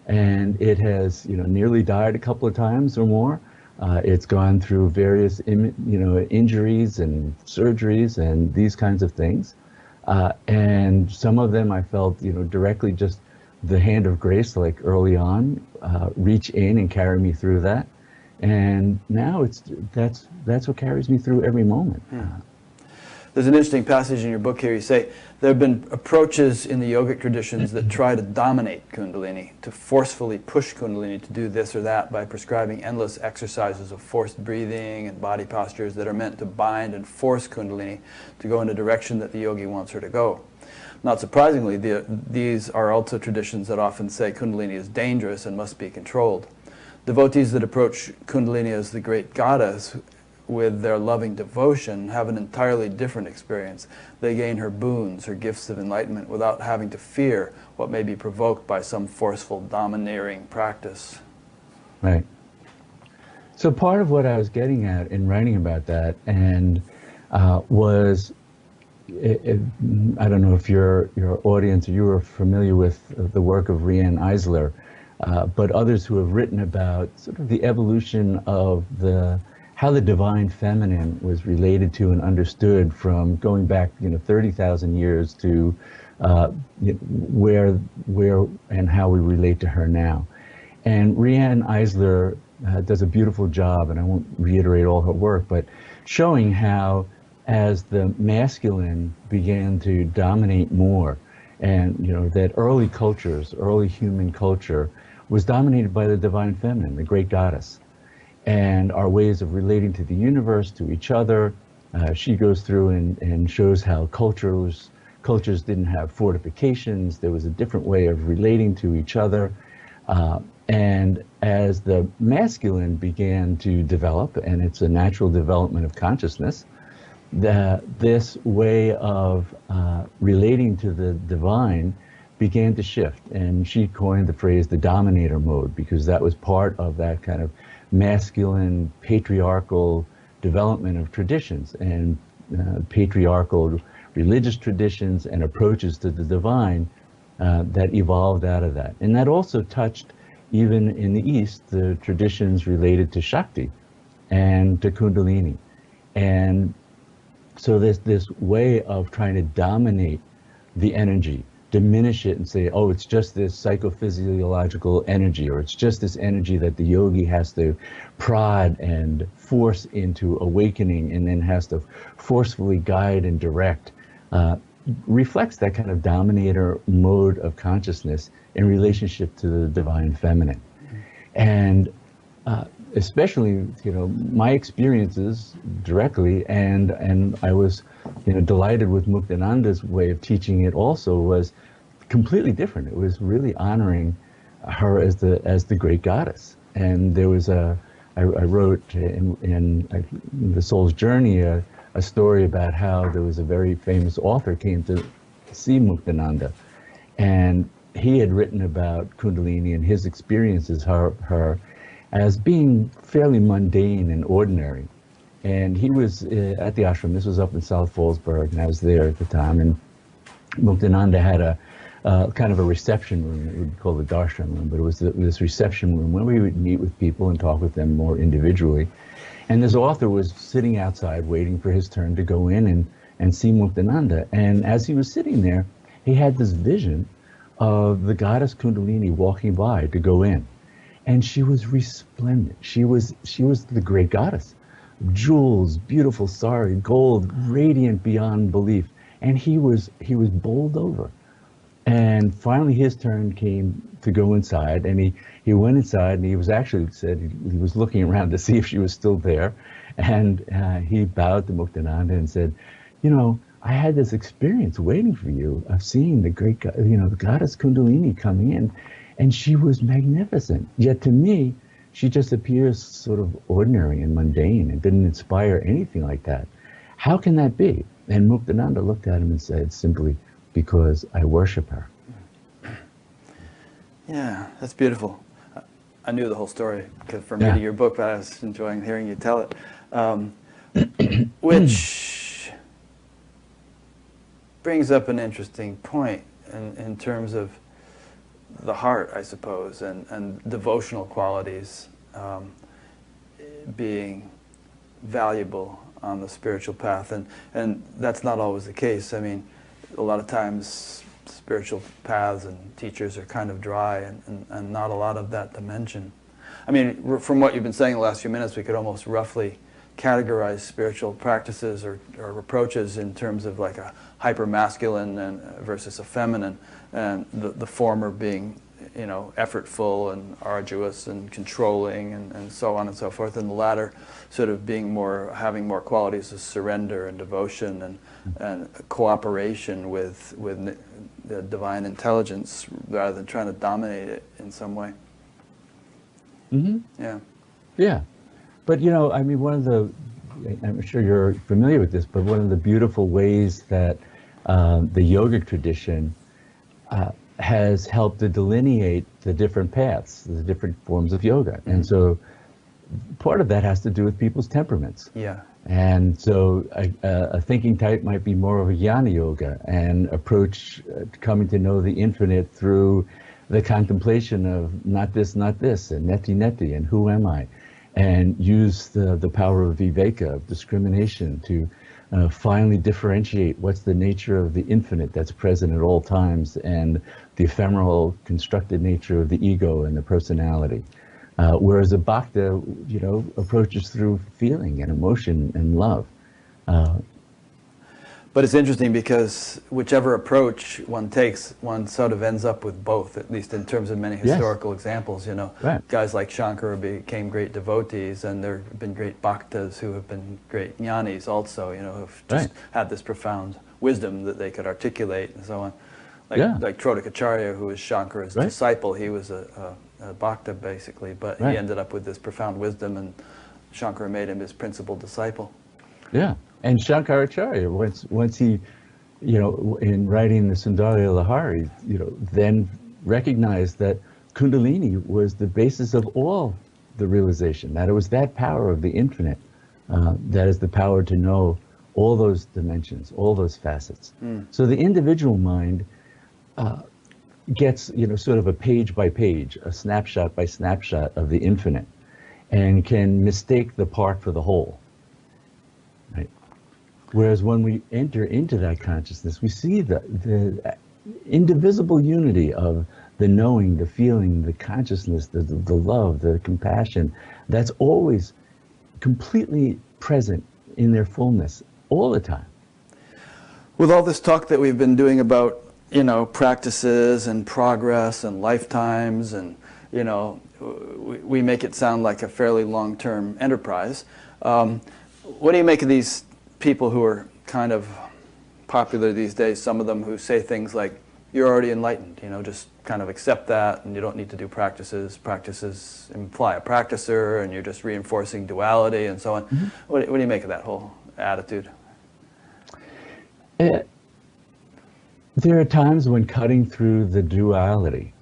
And it has, you know, nearly died a couple of times or more. It's gone through various, injuries and surgeries and these kinds of things. And some of them I felt, you know, directly just the hand of grace, like early on, reach in and carry me through that. And now that's what carries me through every moment. There's an interesting passage in your book here. You say, there have been approaches in the yogic traditions that try to dominate Kundalini, to forcefully push Kundalini to do this or that by prescribing endless exercises of forced breathing and body postures that are meant to bind and force Kundalini to go in a direction that the yogi wants her to go. Not surprisingly, these are also traditions that often say Kundalini is dangerous and must be controlled. Devotees that approach Kundalini as the great goddess with their loving devotion have an entirely different experience. They gain her boons, her gifts of enlightenment, without having to fear what may be provoked by some forceful, domineering practice. Right. So part of what I was getting at in writing about that was I don't know if your audience or you are familiar with the work of Riane Eisler, but others who have written about sort of the evolution of how the divine feminine was related to and understood from going back 30,000 years to where and how we relate to her now. And Riane Eisler does a beautiful job, and I won't reiterate all her work, but showing how as the masculine began to dominate more, and that early human culture was dominated by the divine feminine, the great goddess, and our ways of relating to the universe, to each other. She goes through and shows how cultures didn't have fortifications. There was a different way of relating to each other. And as the masculine began to develop, and it's a natural development of consciousness, this way of relating to the divine began to shift. And she coined the phrase the dominator mode, because that was part of that kind of masculine, patriarchal development of traditions and patriarchal religious traditions and approaches to the divine that evolved out of that. And that also touched, even in the East, the traditions related to Shakti and to Kundalini. And so there's this way of trying to dominate the energy, diminish it and say, oh, it's just this psychophysiological energy, or it's just this energy that the yogi has to prod and force into awakening and then has to forcefully guide and direct, reflects that kind of dominator mode of consciousness in relationship to the divine feminine. And especially, my experiences directly, and I was, delighted with Muktananda's way of teaching it also, was completely different. It was really honoring her as the great goddess. And there was I wrote in The Soul's Journey a story about how there was a very famous author came to see Muktananda, and he had written about Kundalini and his experiences, her as being fairly mundane and ordinary. And he was at the ashram. This was up in South Fallsburg, and I was there at the time. And Muktananda had a kind of a reception room. It would be called the darshan room, but it was this reception room where we would meet with people and talk with them more individually. And this author was sitting outside waiting for his turn to go in and see Muktananda. And as he was sitting there, he had this vision of the goddess Kundalini walking by to go in. And she was resplendent. She was the great goddess. Jewels, beautiful sari, gold, radiant beyond belief. And he was bowled over. And finally his turn came to go inside, and he went inside, and he was actually said he was looking around to see if she was still there. And he bowed to Muktananda and said, I had this experience waiting for you of seeing the great, the goddess Kundalini coming in, and she was magnificent. Yet to me, she just appears sort of ordinary and mundane and didn't inspire anything like that. How can that be? And Muktananda looked at him and said simply, because I worship her. Yeah, that's beautiful. I knew the whole story from reading your book, but I was enjoying hearing you tell it. Which brings up an interesting point in terms of the heart, I suppose, and devotional qualities being valuable on the spiritual path. And that's not always the case. I mean, a lot of times spiritual paths and teachers are kind of dry and not a lot of that dimension. I mean, from what you've been saying the last few minutes, we could almost roughly categorize spiritual practices or approaches in terms of like a hyper-masculine versus a feminine, and the former being, effortful and arduous and controlling and so on and so forth, and the latter sort of being having more qualities of surrender and devotion and cooperation with the divine intelligence rather than trying to dominate it in some way. Mm-hmm. Yeah. Yeah. But, I mean, I'm sure you're familiar with this, but one of the beautiful ways that the yogic tradition has helped to delineate the different paths, the different forms of yoga. And so part of that has to do with people's temperaments. Yeah. And so a thinking type might be more of a jnana yoga and approach coming to know the infinite through the contemplation of not this, and neti neti, and who am I? And use the power of viveka, of discrimination, to finally differentiate what's the nature of the infinite that's present at all times and the ephemeral constructed nature of the ego and the personality. Whereas a bhakta, approaches through feeling and emotion and love. But it's interesting because whichever approach one takes, one sort of ends up with both, at least in terms of many historical examples. Right. Guys like Shankara became great devotees, and there have been great bhaktas who have been great jnanis also, who've just had this profound wisdom that they could articulate and so on. Like Trodikacharya, who was Shankara's disciple, he was a bhakta basically, but he ended up with this profound wisdom, and Shankara made him his principal disciple. Yeah. And Shankaracharya, once he, in writing the Sundarya Lahari, then recognized that Kundalini was the basis of all the realization, that it was that power of the infinite that is the power to know all those dimensions, all those facets. So the individual mind gets, sort of a page by page, a snapshot by snapshot of the infinite, and can mistake the part for the whole. Right? Whereas when we enter into that consciousness, we see the indivisible unity of the knowing, the feeling, the consciousness, the love, the compassion, that's always completely present in their fullness all the time. With all this talk that we've been doing about, practices and progress and lifetimes, and, we make it sound like a fairly long-term enterprise. What do you make of these people who are kind of popular these days, some of them who say things like, you're already enlightened, just kind of accept that, and you don't need to do practices. Practices imply a practicer, and you're just reinforcing duality and so on. What do you make of that whole attitude? There are times when cutting through the duality,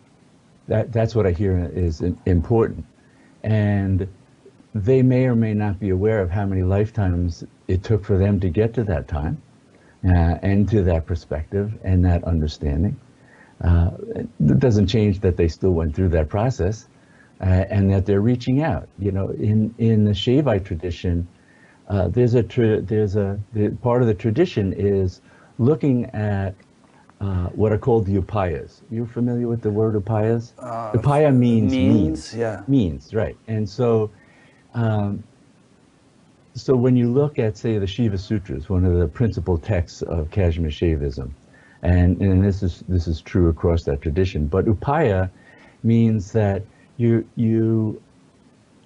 that's what I hear is important. And they may or may not be aware of how many lifetimes it took for them to get to that time and to that perspective and that understanding. It doesn't change that they still went through that process and that they're reaching out. In the Shaivite tradition, the part of the tradition is looking at what are called the upayas. You're familiar with the word upayas? Upaya means means. Yeah. Means, right. And so so when you look at, say, the Shiva Sutras, one of the principal texts of Kashmir Shaivism, and this is true across that tradition, but upaya means that you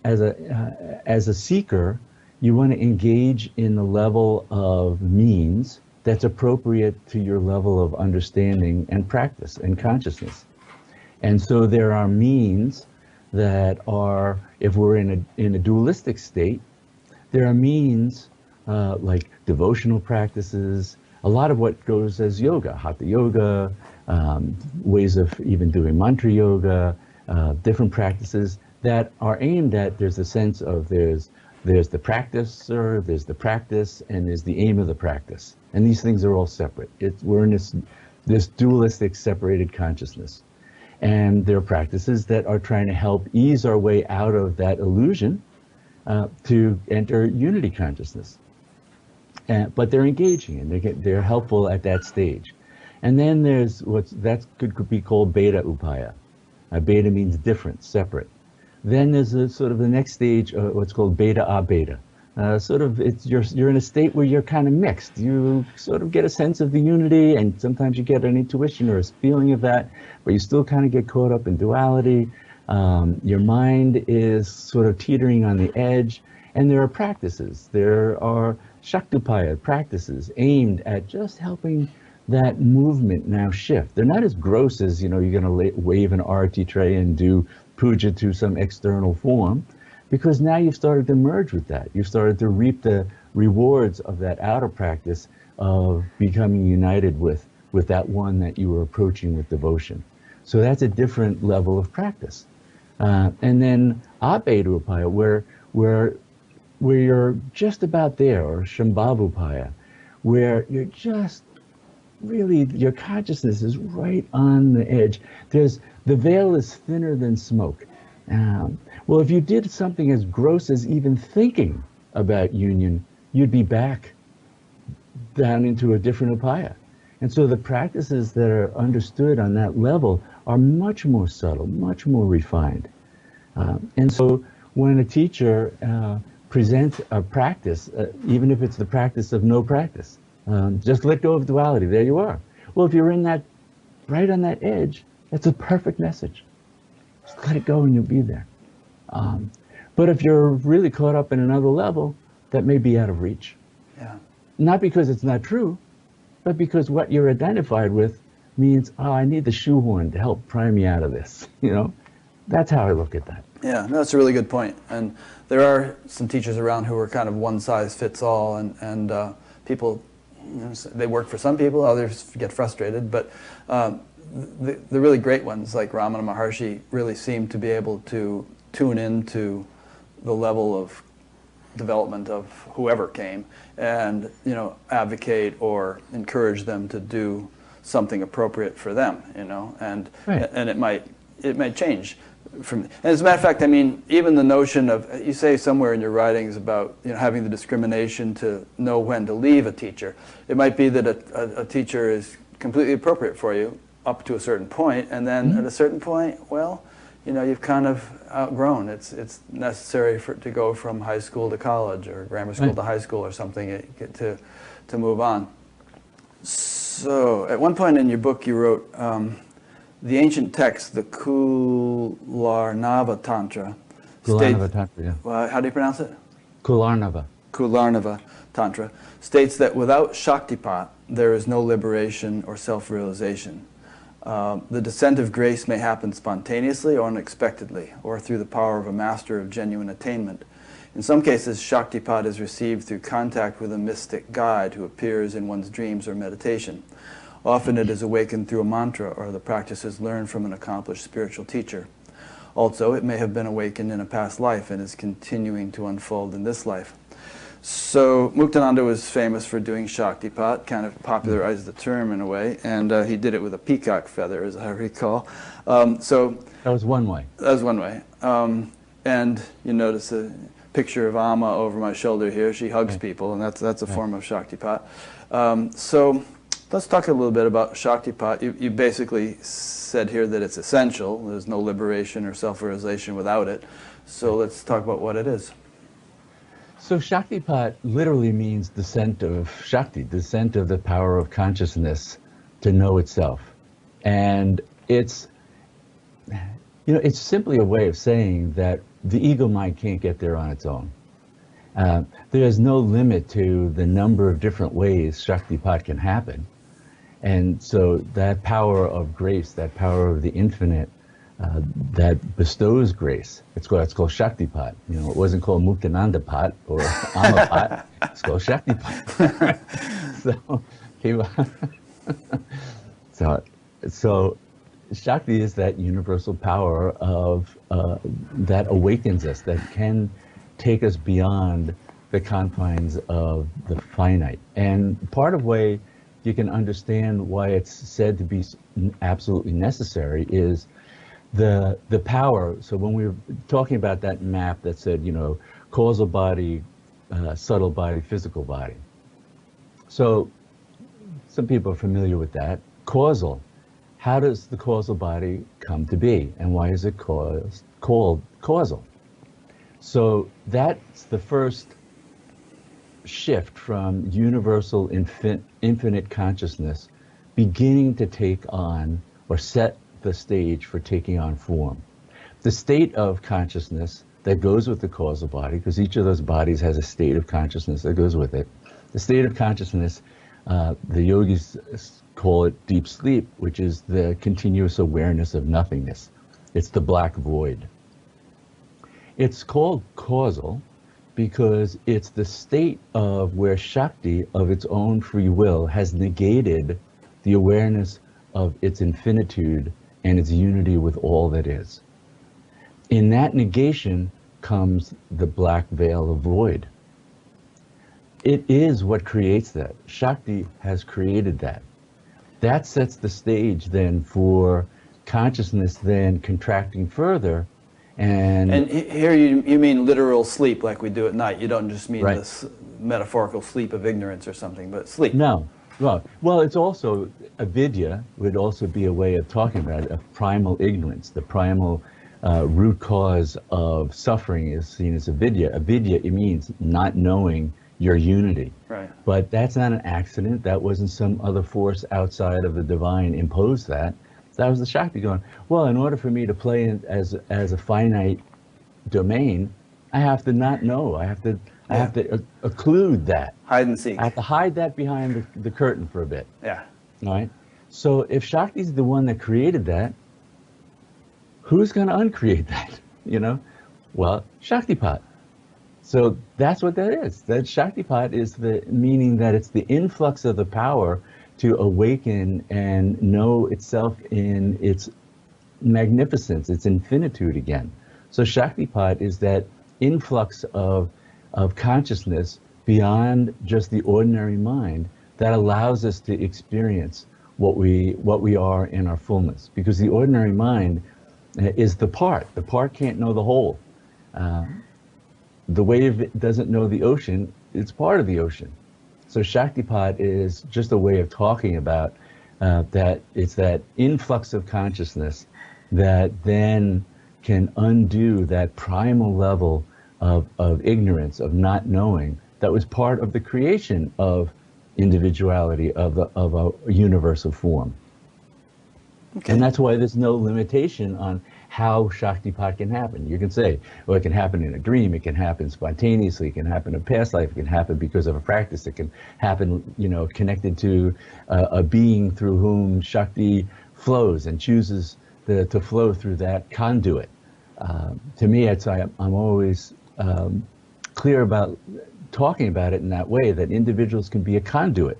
as a seeker, you want to engage in the level of means that's appropriate to your level of understanding and practice and consciousness. And so there are means that are, if we're in a dualistic state, there are means like devotional practices, a lot of what goes as yoga, hatha yoga, ways of even doing mantra yoga, different practices that are aimed at, there's a sense of there's the practicer, there's the practice, and there's the aim of the practice. And these things are all separate. We're in this dualistic separated consciousness. And there are practices that are trying to help ease our way out of that illusion to enter unity consciousness. But they're engaging and they're helpful at that stage. And then there's that could be called beta upaya. Beta means different, separate. Then there's sort of the next stage, what's called beta abeta. You're in a state where you're kind of mixed. You sort of get a sense of the unity, and sometimes you get an intuition or a feeling of that, but you still kind of get caught up in duality. Your mind is sort of teetering on the edge, and there are practices. There are Shaktipaya practices aimed at just helping that movement now shift. They're not as gross as, you're going to wave an arati tray and do puja to some external form, because now you've started to merge with that. You've started to reap the rewards of that outer practice of becoming united with that one that you were approaching with devotion. So that's a different level of practice. And then Abedupaya, where where you're just about there, or Shambhavupaya, where you're just really, your consciousness is right on the edge. The veil is thinner than smoke. Well, if you did something as gross as even thinking about union, you'd be back down into a different upaya. And so the practices that are understood on that level are much more subtle, much more refined. And so when a teacher presents a practice, even if it's the practice of no practice, just let go of duality, there you are. Well, if you're in that, right on that edge, that's a perfect message. Just let it go and you'll be there. But if you're really caught up in another level, that may be out of reach. Yeah. Not because it's not true, but because what you're identified with means, oh, I need the shoehorn to help pry me out of this. You know, that's how I look at that. Yeah, no, that's a really good point. And there are some teachers around who are kind of one size fits all, and people, you know, they work for some people, others get frustrated, but the really great ones like Ramana Maharshi really seem to be able to tune into the level of development of whoever came and, you know, advocate or encourage them to do something appropriate for them, you know, and right. And it might change from, and as a matter of fact, I mean, even the notion of, you say somewhere in your writings about, you know, having the discrimination to know when to leave a teacher. It might be that a teacher is completely appropriate for you up to a certain point, and then at a certain point, well, you know, you've kind of outgrown. It's necessary to go from high school to college, or grammar school to high school, or something to move on. So at one point in your book, you wrote the ancient text, the Kularnava Tantra. Kularnava Tantra, yeah. How do you pronounce it? Kularnava. Kularnava Tantra states that without Shaktipat, there is no liberation or self-realization. The descent of grace may happen spontaneously or unexpectedly, or through the power of a master of genuine attainment. In some cases, Shaktipat is received through contact with a mystic guide who appears in one's dreams or meditation. Often it is awakened through a mantra, or the practice is learned from an accomplished spiritual teacher. Also, it may have been awakened in a past life and is continuing to unfold in this life. So Muktananda was famous for doing Shaktipat, kind of popularized the term in a way, and he did it with a peacock feather, as I recall. So that was one way. That was one way. And you notice a picture of Amma over my shoulder here. She hugs people, and that's a form of Shaktipat. So let's talk a little bit about Shaktipat. You basically said here that it's essential. There's no liberation or self-realization without it. So let's talk about what it is. So Shaktipat literally means descent of Shakti, descent of the power of consciousness to know itself. And it's, you know, it's simply a way of saying that the ego mind can't get there on its own. There's no limit to the number of different ways Shaktipat can happen. And so that power of grace, that power of the infinite, that bestows grace. It's called Shaktipat. You know, it wasn't called Muktanandapat or Amapat. It's called Shaktipat. So Shakti is that universal power of that awakens us, that can take us beyond the confines of the finite. And part of way you can understand why it's said to be absolutely necessary is the power. So when we were talking about that map that said, you know, causal body, subtle body, physical body. So some people are familiar with that. Causal. How does the causal body come to be? And why is it called causal? So that's the first shift from universal infinite consciousness beginning to take on or set the stage for taking on form. The state of consciousness that goes with the causal body, because each of those bodies has a state of consciousness that goes with it. The state of consciousness, the yogis call it deep sleep, which is the continuous awareness of nothingness. It's the black void. It's called causal because it's the state of where Shakti, of its own free will, has negated the awareness of its infinitude and its unity with all that is. In that negation comes the black veil of void. It is what creates that. Shakti has created that. That sets the stage then for consciousness then contracting further. And here you mean literal sleep like we do at night. You don't just mean right. this metaphorical sleep of ignorance or something, but sleep. No. Well, it's also, avidya would also be a way of talking about it, of primal ignorance. The primal root cause of suffering is seen as avidya. Avidya, it means not knowing your unity. Right. But that's not an accident. That wasn't some other force outside of the divine imposed that. That was the Shakti going, well, in order for me to play as a finite domain, I have to not know. I have to occlude that. Hide and seek. I have to hide that behind the curtain for a bit. Yeah. All right? So if Shakti's the one that created that, who's going to uncreate that? You know? Well, Shaktipat. So that's what that is. That Shaktipat is the meaning that it's the influx of the power to awaken and know itself in its magnificence, its infinitude again. So Shaktipat is that influx of consciousness beyond just the ordinary mind that allows us to experience what we are in our fullness. Because the ordinary mind is the part. The part can't know the whole. The wave doesn't know the ocean, it's part of the ocean. So Shaktipat is just a way of talking about that it's that influx of consciousness that then can undo that primal level of ignorance, of not knowing, that was part of the creation of individuality, of a universal form. Okay. And that's why there's no limitation on how Shaktipat can happen. You can say, well, it can happen in a dream, it can happen spontaneously, it can happen in a past life, it can happen because of a practice, it can happen, you know, connected to a being through whom Shakti flows and chooses to flow through that conduit. To me, I'm always clear about talking about it in that way, that individuals can be a conduit.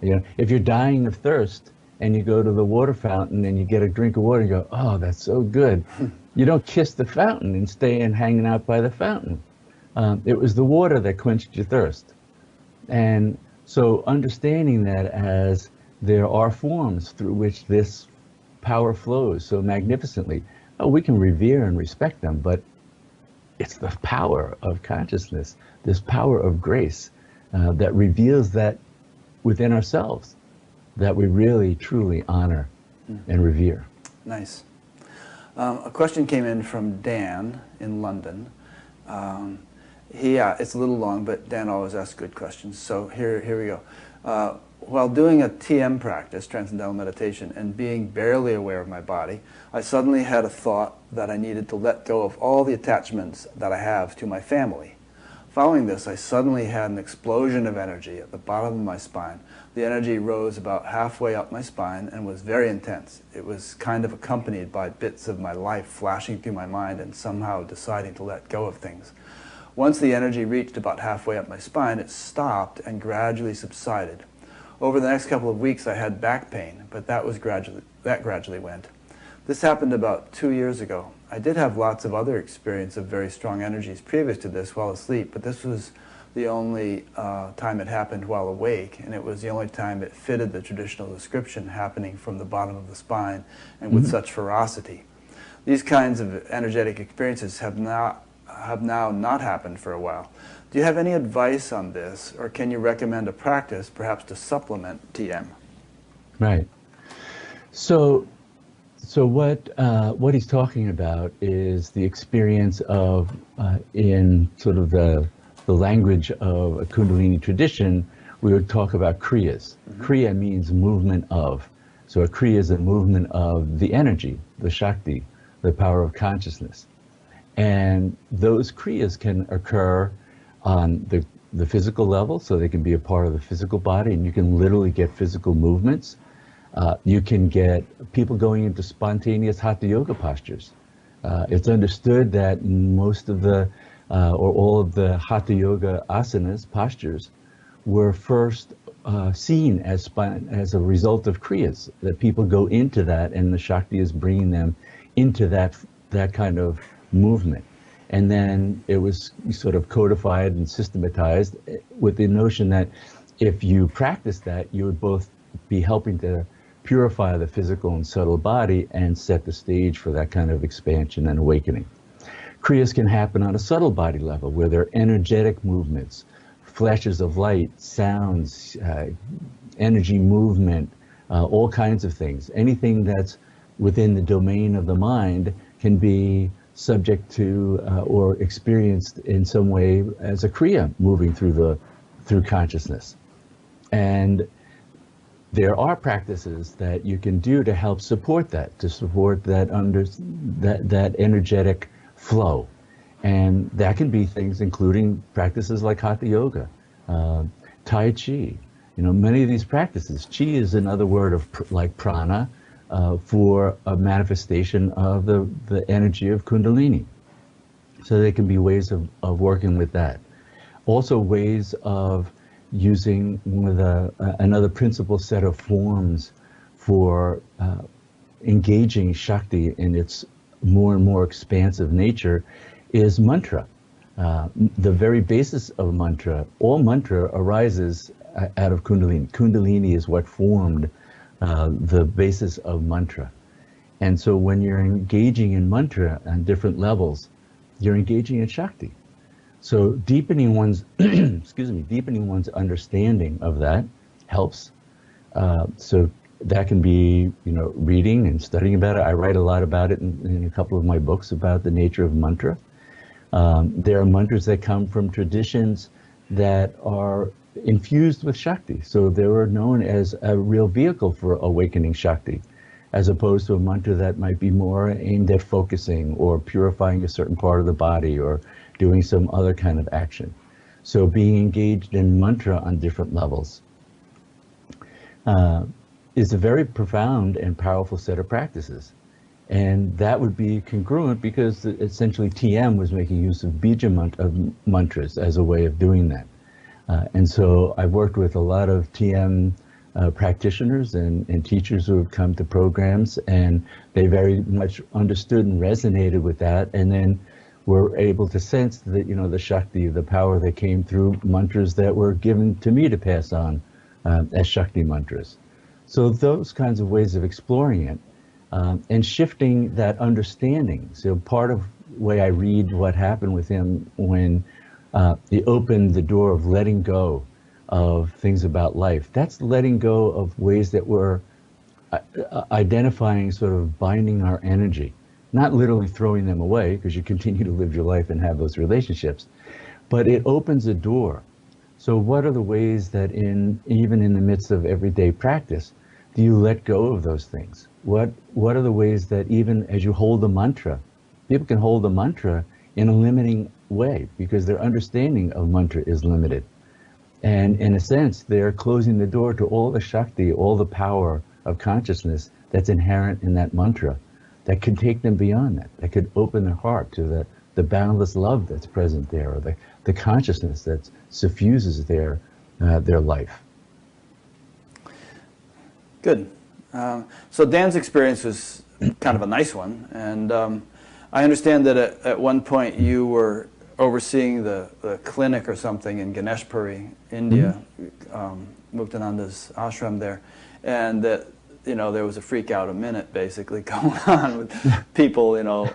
You know, if you're dying of thirst, and you go to the water fountain and you get a drink of water and you go, oh, that's so good. You don't kiss the fountain and stay and hanging out by the fountain. It was the water that quenched your thirst. And so understanding that as there are forms through which this power flows so magnificently, we can revere and respect them, but it's the power of consciousness, this power of grace that reveals that within ourselves, that we really, truly honor and revere. Nice. A question came in from Dan in London. It's a little long, but Dan always asks good questions. So here we go. While doing a TM practice, Transcendental Meditation, and being barely aware of my body, I suddenly had a thought that I needed to let go of all the attachments that I have to my family. Following this, I suddenly had an explosion of energy at the bottom of my spine. The energy rose about halfway up my spine and was very intense. It was kind of accompanied by bits of my life flashing through my mind and somehow deciding to let go of things. Once the energy reached about halfway up my spine, it stopped and gradually subsided. Over the next couple of weeks, I had back pain, but that gradually went. This happened about 2 years ago. I did have lots of other experience of very strong energies previous to this while asleep, but this was the only time it happened while awake, and it was the only time it fitted the traditional description, happening from the bottom of the spine and with such ferocity. These kinds of energetic experiences have now not happened for a while. Do you have any advice on this, or can you recommend a practice perhaps to supplement TM? Right. So what he's talking about is the experience of, in sort of the language of a Kundalini tradition, we would talk about Kriyas. Kriya means movement of. So a Kriya is a movement of the energy, the Shakti, the power of consciousness. And those Kriyas can occur on the physical level, so they can be a part of the physical body, and you can literally get physical movements. You can get people going into spontaneous hatha yoga postures. It's understood that most of the, or all of the hatha yoga asanas, postures, were first seen as a result of Kriyas, that people go into that and the Shakti is bringing them into that kind of movement. And then it was sort of codified and systematized with the notion that if you practice that, you would both be helping to purify the physical and subtle body and set the stage for that kind of expansion and awakening. Kriyas can happen on a subtle body level, where there are energetic movements, flashes of light, sounds, energy movement, all kinds of things. Anything that's within the domain of the mind can be subject to or experienced in some way as a Kriya moving through consciousness. And there are practices that you can do to help support that, to support that that energetic flow. And that can be things including practices like Hatha Yoga, Tai Chi. You know, many of these practices, Chi is another word of like prana for a manifestation of the energy of Kundalini. So there can be ways of working with that. Also ways of using with another principal set of forms for engaging Shakti in its more and more expansive nature is mantra. The very basis of mantra, all mantra arises out of Kundalini. Kundalini is what formed the basis of mantra. And so when you're engaging in mantra on different levels, you're engaging in Shakti. So deepening one's, deepening one's understanding of that helps. So that can be, you know, reading and studying about it. I write a lot about it in a couple of my books about the nature of mantra. There are mantras that come from traditions that are infused with Shakti. So they were known as a real vehicle for awakening Shakti, as opposed to a mantra that might be more aimed at focusing or purifying a certain part of the body or doing some other kind of action. So being engaged in mantra on different levels is a very profound and powerful set of practices. And that would be congruent because essentially TM was making use of bija mantras as a way of doing that. And so I've worked with a lot of TM practitioners and teachers who have come to programs, and they very much understood and resonated with that, and then were able to sense that, you know, the Shakti, the power that came through mantras that were given to me to pass on as Shakti mantras. So those kinds of ways of exploring it and shifting that understanding. So part of the way I read what happened with him when he opened the door of letting go of things about life, that's letting go of ways that were identifying, sort of binding our energy. Not literally throwing them away, because you continue to live your life and have those relationships, but it opens a door. So what are the ways that even in the midst of everyday practice, do you let go of those things? What are the ways that even as you hold the mantra, people can hold the mantra in a limiting way because their understanding of mantra is limited. And in a sense, they're closing the door to all the Shakti, all the power of consciousness that's inherent in that mantra, that could take them beyond that could open their heart to the boundless love that's present there, or the consciousness that suffuses their life. Good. So Dan's experience was kind of a nice one, and I understand that at one point you were overseeing the clinic or something in Ganeshpuri, India, Muktananda's ashram there, and that, you know, there was a freak out a minute basically going on with people, you know,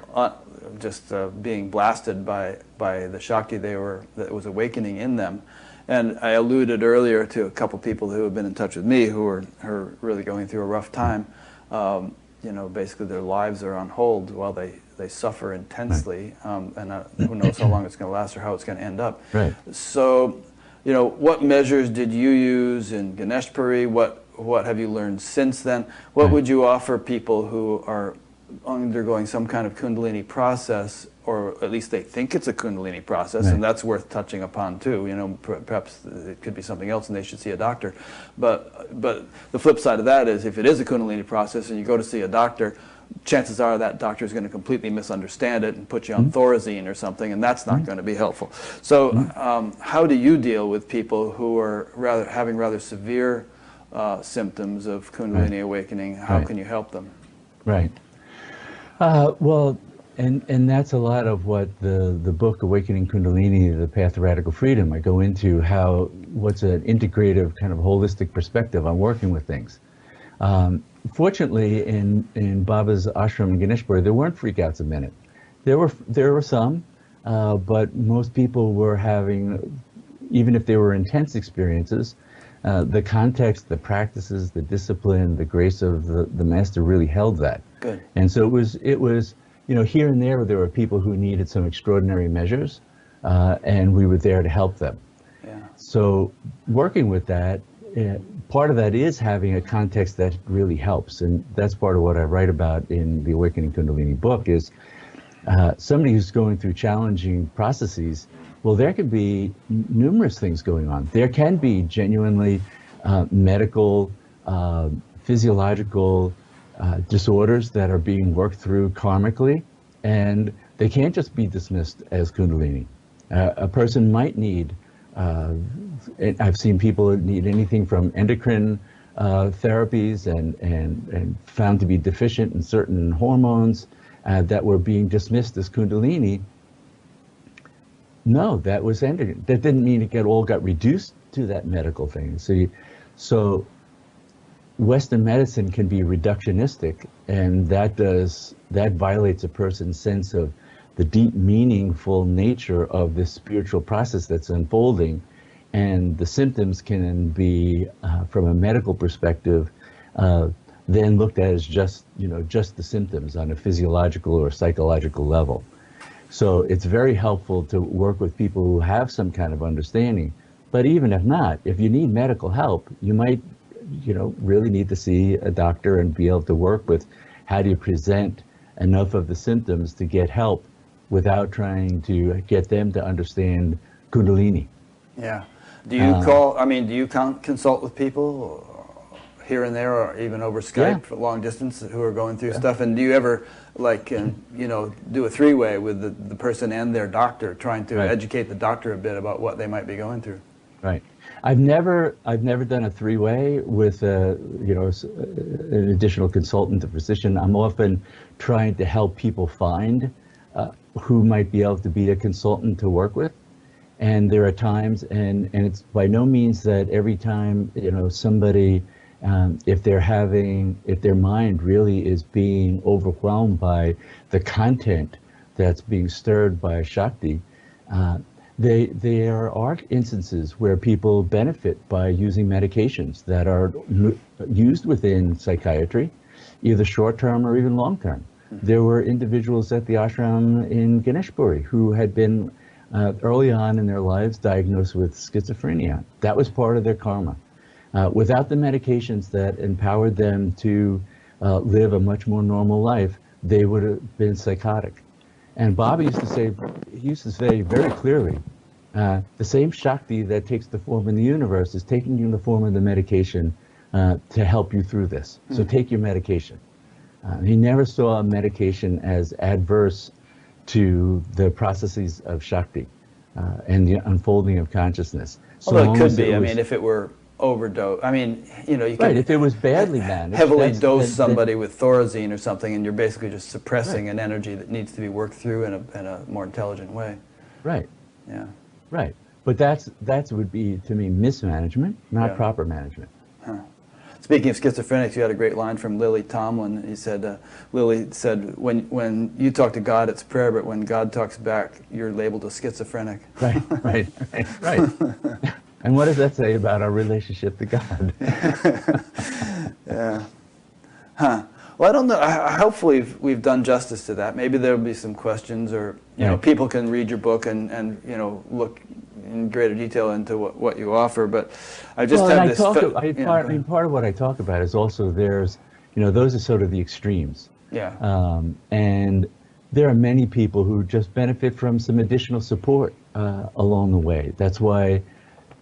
just being blasted by the Shakti that was awakening in them. And I alluded earlier to a couple people who have been in touch with me who are really going through a rough time. You know, basically their lives are on hold while they suffer intensely, and who knows how long it's going to last or how it's going to end up. Right. So, you know, what measures did you use in Ganeshpuri? What have you learned since then? What would you offer people who are undergoing some kind of Kundalini process, or at least they think it's a Kundalini process, and that's worth touching upon too. You know, perhaps it could be something else and they should see a doctor. But the flip side of that is, if it is a Kundalini process and you go to see a doctor, chances are that doctor is going to completely misunderstand it and put you on Thorazine or something, and that's not going to be helpful. So how do you deal with people who are having rather severe symptoms of Kundalini awakening? How can you help them? Right. Well, And that's a lot of what the book Awakening Kundalini, The Path to Radical Freedom, I go into what's an integrative kind of holistic perspective on working with things. Fortunately, in Baba's ashram in Ganeshpur, there weren't freakouts a minute. There were some, but most people were having, even if they were intense experiences, the context, the practices, the discipline, the grace of the master really held that. Good. And so it was, here and there were people who needed some extraordinary measures, and we were there to help them. Yeah. So working with that, part of that is having a context that really helps, and that's part of what I write about in the Awakening Kundalini book is somebody who's going through challenging processes. Well, there could be numerous things going on. There can be genuinely medical, physiological disorders that are being worked through karmically, and they can't just be dismissed as Kundalini. A person might need, I've seen people need anything from endocrine therapies and found to be deficient in certain hormones that were being dismissed as Kundalini. No, that was endocrine. That didn't mean it all got reduced to that medical thing. So Western medicine can be reductionistic, and that violates a person's sense of the deep, meaningful nature of this spiritual process that's unfolding. And the symptoms can be, from a medical perspective, then looked at as just the symptoms on a physiological or psychological level. So it's very helpful to work with people who have some kind of understanding. But even if not, if you need medical help, you might, really need to see a doctor and be able to work with how do you present enough of the symptoms to get help without trying to get them to understand Kundalini. Yeah. Do you consult with people here and there, or even over Skype for long distance, who are going through stuff? And do you ever do a three-way with the person and their doctor, trying to educate the doctor a bit about what they might be going through? Right. I've never done a three-way with an additional consultant, a physician. I'm often trying to help people find who might be able to be a consultant to work with. And there are times, and it's by no means that every time, somebody, if their mind really is being overwhelmed by the content that's being stirred by Shakti, there are instances where people benefit by using medications that are used within psychiatry, either short-term or even long-term. There were individuals at the ashram in Ganeshpuri who had been early on in their lives diagnosed with schizophrenia. That was part of their karma. Without the medications that empowered them to live a much more normal life, they would have been psychotic. And Baba used to say very clearly, the same Shakti that takes the form in the universe is taking you in the form of the medication to help you through this. So take your medication. He never saw medication as adverse to the processes of Shakti and the unfolding of consciousness. Although it could be, if it were overdose. You can if it was badly managed, heavily dose somebody with Thorazine or something, and you're basically just suppressing an energy that needs to be worked through in a more intelligent way. Right. Yeah. Right. But that would be, to me, mismanagement, not proper management. Huh. Speaking of schizophrenics, you had a great line from Lily Tomlin. He said, Lily said, when you talk to God, it's prayer, but when God talks back, you're labeled a schizophrenic. Right. And what does that say about our relationship to God? Yeah. Huh. Well, I don't know. Hopefully we've done justice to that. Maybe there'll be some questions, or people can read your book and look in greater detail into what you offer. But I just have this. Part of what I talk about is also those are sort of the extremes. Yeah. And there are many people who just benefit from some additional support along the way. That's why,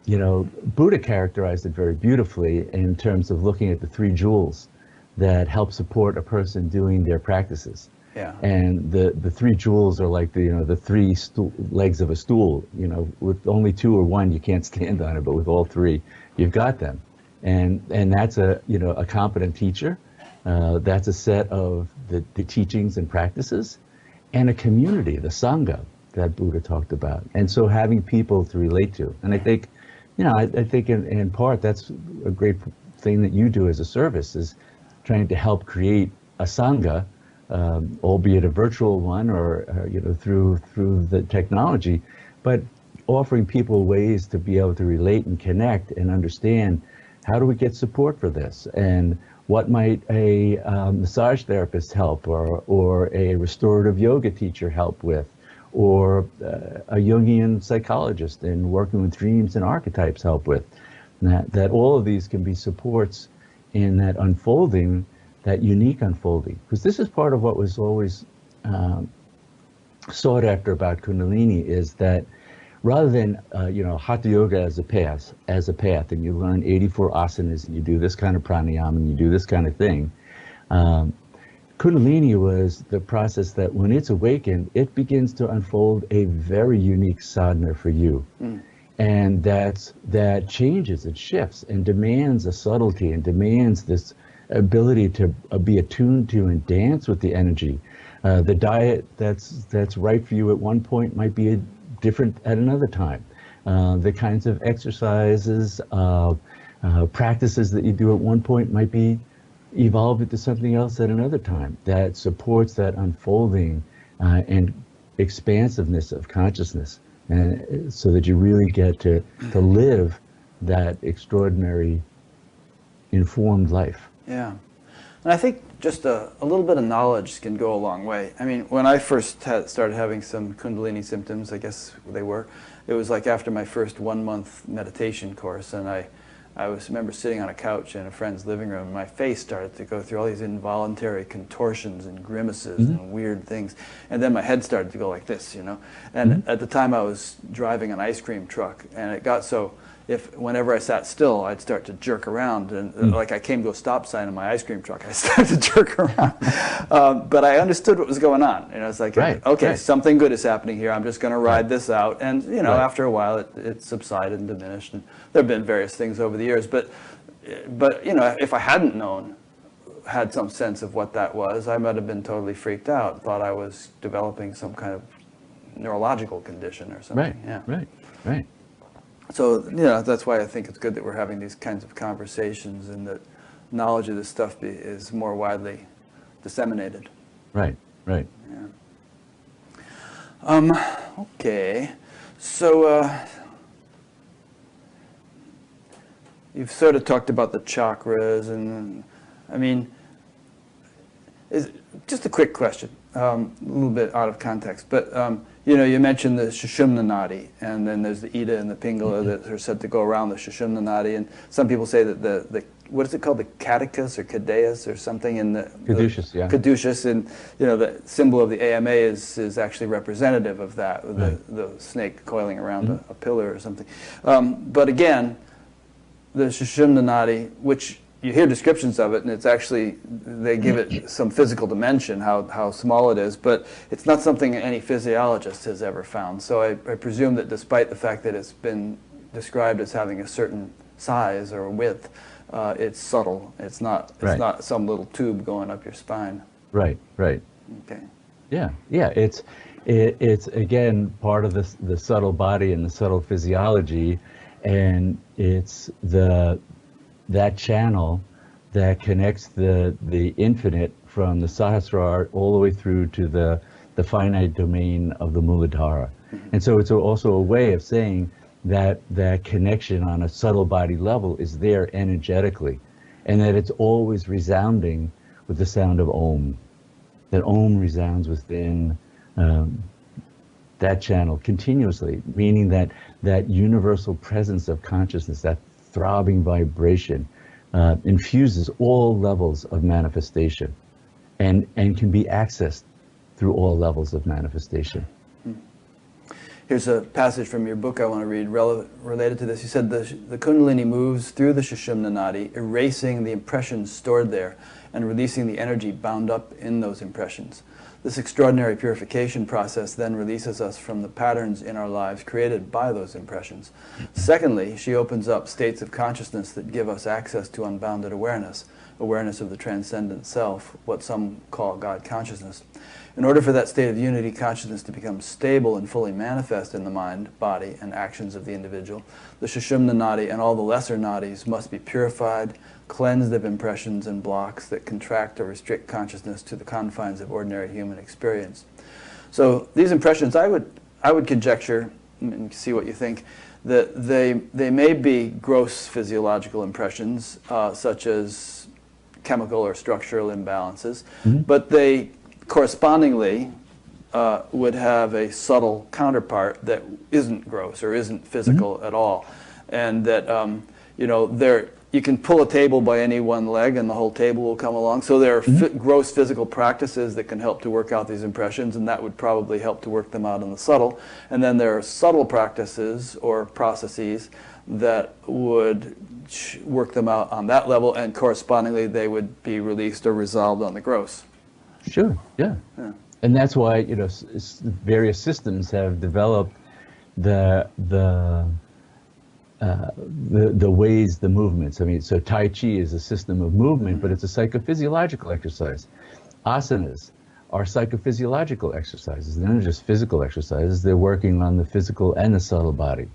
Buddha characterized it very beautifully in terms of looking at the three jewels that help support a person doing their practices. Yeah. And the three jewels are like the three legs of a stool. With only two or one, you can't stand on it, but with all three, you've got them. And that's a competent teacher. That's a set of the teachings and practices. and a community, the Sangha that Buddha talked about. And so having people to relate to. And I think, I think in part that's a great thing that you do as a service, is trying to help create a Sangha, albeit a virtual one or through the technology, but offering people ways to be able to relate and connect and understand, how do we get support for this, and what might a massage therapist help, or a restorative yoga teacher help with, or a Jungian psychologist in working with dreams and archetypes help with. And that all of these can be supports in that unfolding, that unique unfolding. Because this is part of what was always sought after about Kundalini, is that rather than Hatha Yoga as a path, and you learn 84 asanas, and you do this kind of pranayama, and you do this kind of thing, Kundalini was the process that when it's awakened, it begins to unfold a very unique sadhana for you. And that changes, it shifts, and demands a subtlety, and demands this ability to be attuned to and dance with the energy. The diet that's right for you at one point might be different at another time. The kinds of exercises, practices that you do at one point might be evolved into something else at another time, that supports that unfolding and expansiveness of consciousness, and so that you really get to live that extraordinary informed life. Yeah. And I think just a little bit of knowledge can go a long way. I mean, when I first started having some Kundalini symptoms, I guess it was like after my first 1-month meditation course, and I remember sitting on a couch in a friend's living room, and my face started to go through all these involuntary contortions and grimaces and weird things. And then my head started to go like this, And at the time I was driving an ice cream truck, and it got so, whenever I sat still, I'd start to jerk around, and like I came to a stop sign in my ice cream truck, I started to jerk around. But I understood what was going on. It's like, okay, something good is happening here. I'm just going to ride this out. And after a while, it subsided and diminished. And there have been various things over the years. But if I hadn't had some sense of what that was, I might have been totally freaked out, thought I was developing some kind of neurological condition or something. Right. So, that's why I think it's good that we're having these kinds of conversations, and that knowledge of this stuff is more widely disseminated. Right. Yeah. Okay. So, you've sort of talked about the chakras, and, I mean, just a quick question, a little bit out of context, but, you mentioned the Sushumna Nadi, and then there's the Ida and the Pingala that are said to go around the Sushumna Nadi, and some people say that the what is it called, the Caduceus or Caduceus or something in the Caduceus, yeah. Caduceus, and the symbol of the AMA is actually representative of that, the snake coiling around a pillar or something. But again, the Sushumna Nadi, which you hear descriptions of it, and it's actually, they give it some physical dimension, how small it is, but it's not something any physiologist has ever found. So I presume that despite the fact that it's been described as having a certain size or width, it's subtle. It's not some little tube going up your spine. Right. Okay. Yeah. It's again part of the subtle body and the subtle physiology, and it's that channel that connects the infinite from the Sahasrara all the way through to the finite domain of the Muladhara. And so it's also a way of saying that that connection on a subtle body level is there energetically, and that it's always resounding with the sound of Om. That Om resounds within that channel continuously, meaning that universal presence of consciousness, that throbbing vibration, infuses all levels of manifestation, and can be accessed through all levels of manifestation. Here's a passage from your book I want to read related to this. You said the Kundalini moves through the Sushumna Nadi, erasing the impressions stored there and releasing the energy bound up in those impressions. This extraordinary purification process then releases us from the patterns in our lives created by those impressions. Secondly, she opens up states of consciousness that give us access to unbounded awareness. awareness of the transcendent self, what some call God consciousness. In order for that state of unity consciousness to become stable and fully manifest in the mind, body, and actions of the individual, the Sushumna Nadi and all the lesser nadis must be purified, cleansed of impressions and blocks that contract or restrict consciousness to the confines of ordinary human experience. So these impressions, I would conjecture, and see what you think, that they may be gross physiological impressions, such as chemical or structural imbalances, but they correspondingly would have a subtle counterpart that isn't gross or isn't physical at all, and that you know, you can pull a table by any one leg and the whole table will come along. So there are gross physical practices that can help to work out these impressions, and that would probably help to work them out in the subtle. And then there are subtle practices or processes that would work them out on that level, and correspondingly they would be released or resolved on the gross. Sure, yeah. And that's why, you know, various systems have developed the ways, the movements. I mean, so Tai Chi is a system of movement, but it's a psychophysiological exercise. Asanas are psychophysiological exercises. They're not just physical exercises. They're working on the physical and the subtle body.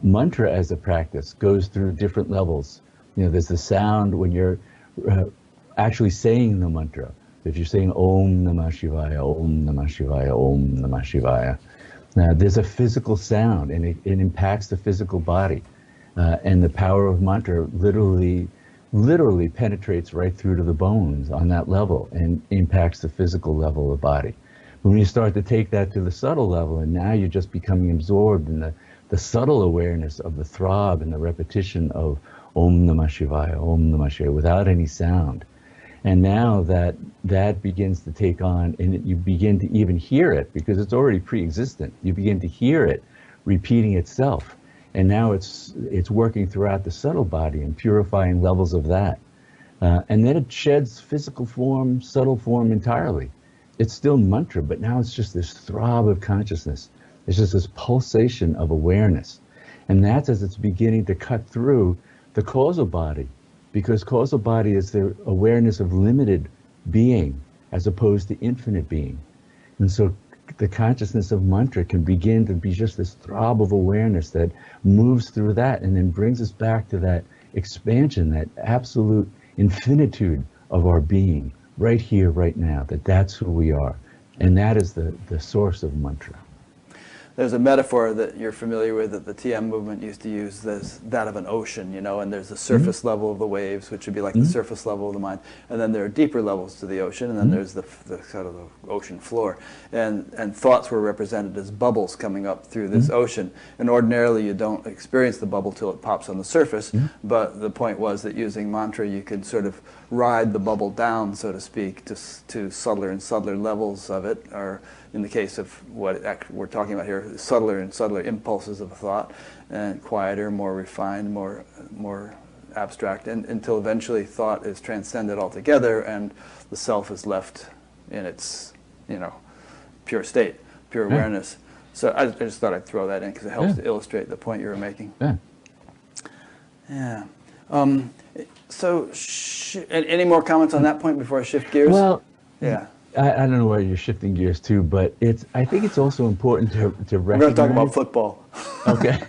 Mantra as a practice goes through different levels. You know, there's the sound when you're actually saying the mantra. If you're saying Om Namah Shivaya, Om Namah Shivaya, Om Namah Shivaya, there's a physical sound, and it impacts the physical body. And the power of mantra literally penetrates right through to the bones on that level and impacts the physical level of the body. When you start to take that to the subtle level, and now you're just becoming absorbed in the subtle awareness of the throb and the repetition of Om Namah Shivaya, Om Namah Shivaya, without any sound. And now that begins to take on, and you begin to even hear it, because it's already pre-existent. You begin to hear it repeating itself. And now it's working throughout the subtle body and purifying levels of that. And then it sheds physical form, subtle form entirely. It's still mantra, but now it's just this throb of consciousness. It's just this pulsation of awareness. And that's as it's beginning to cut through the causal body, because causal body is the awareness of limited being as opposed to infinite being. And so the consciousness of mantra can begin to be just this throb of awareness that moves through that and then brings us back to that expansion, that absolute infinitude of our being right here, right now, that's who we are. And that is the source of mantra. There's a metaphor that you're familiar with that the TM movement used to use, that of an ocean, you know, and there's the surface level of the waves, which would be like the surface level of the mind, and then there are deeper levels to the ocean, and then there's the sort of the ocean floor, and thoughts were represented as bubbles coming up through this ocean, and ordinarily you don't experience the bubble till it pops on the surface, but the point was that using mantra you could sort of ride the bubble down, so to speak, to subtler and subtler levels of it, or in the case of what we're talking about here, subtler and subtler impulses of thought, and quieter, more refined, more abstract, and until eventually thought is transcended altogether, and the self is left in its, you know, pure state, pure awareness. So I just thought I'd throw that in because it helps to illustrate the point you were making. Yeah. So, any more comments on that point before I shift gears? Well, yeah. I don't know where you're shifting gears to, but I think it's also important to recognize... We're going to talk about football. Okay.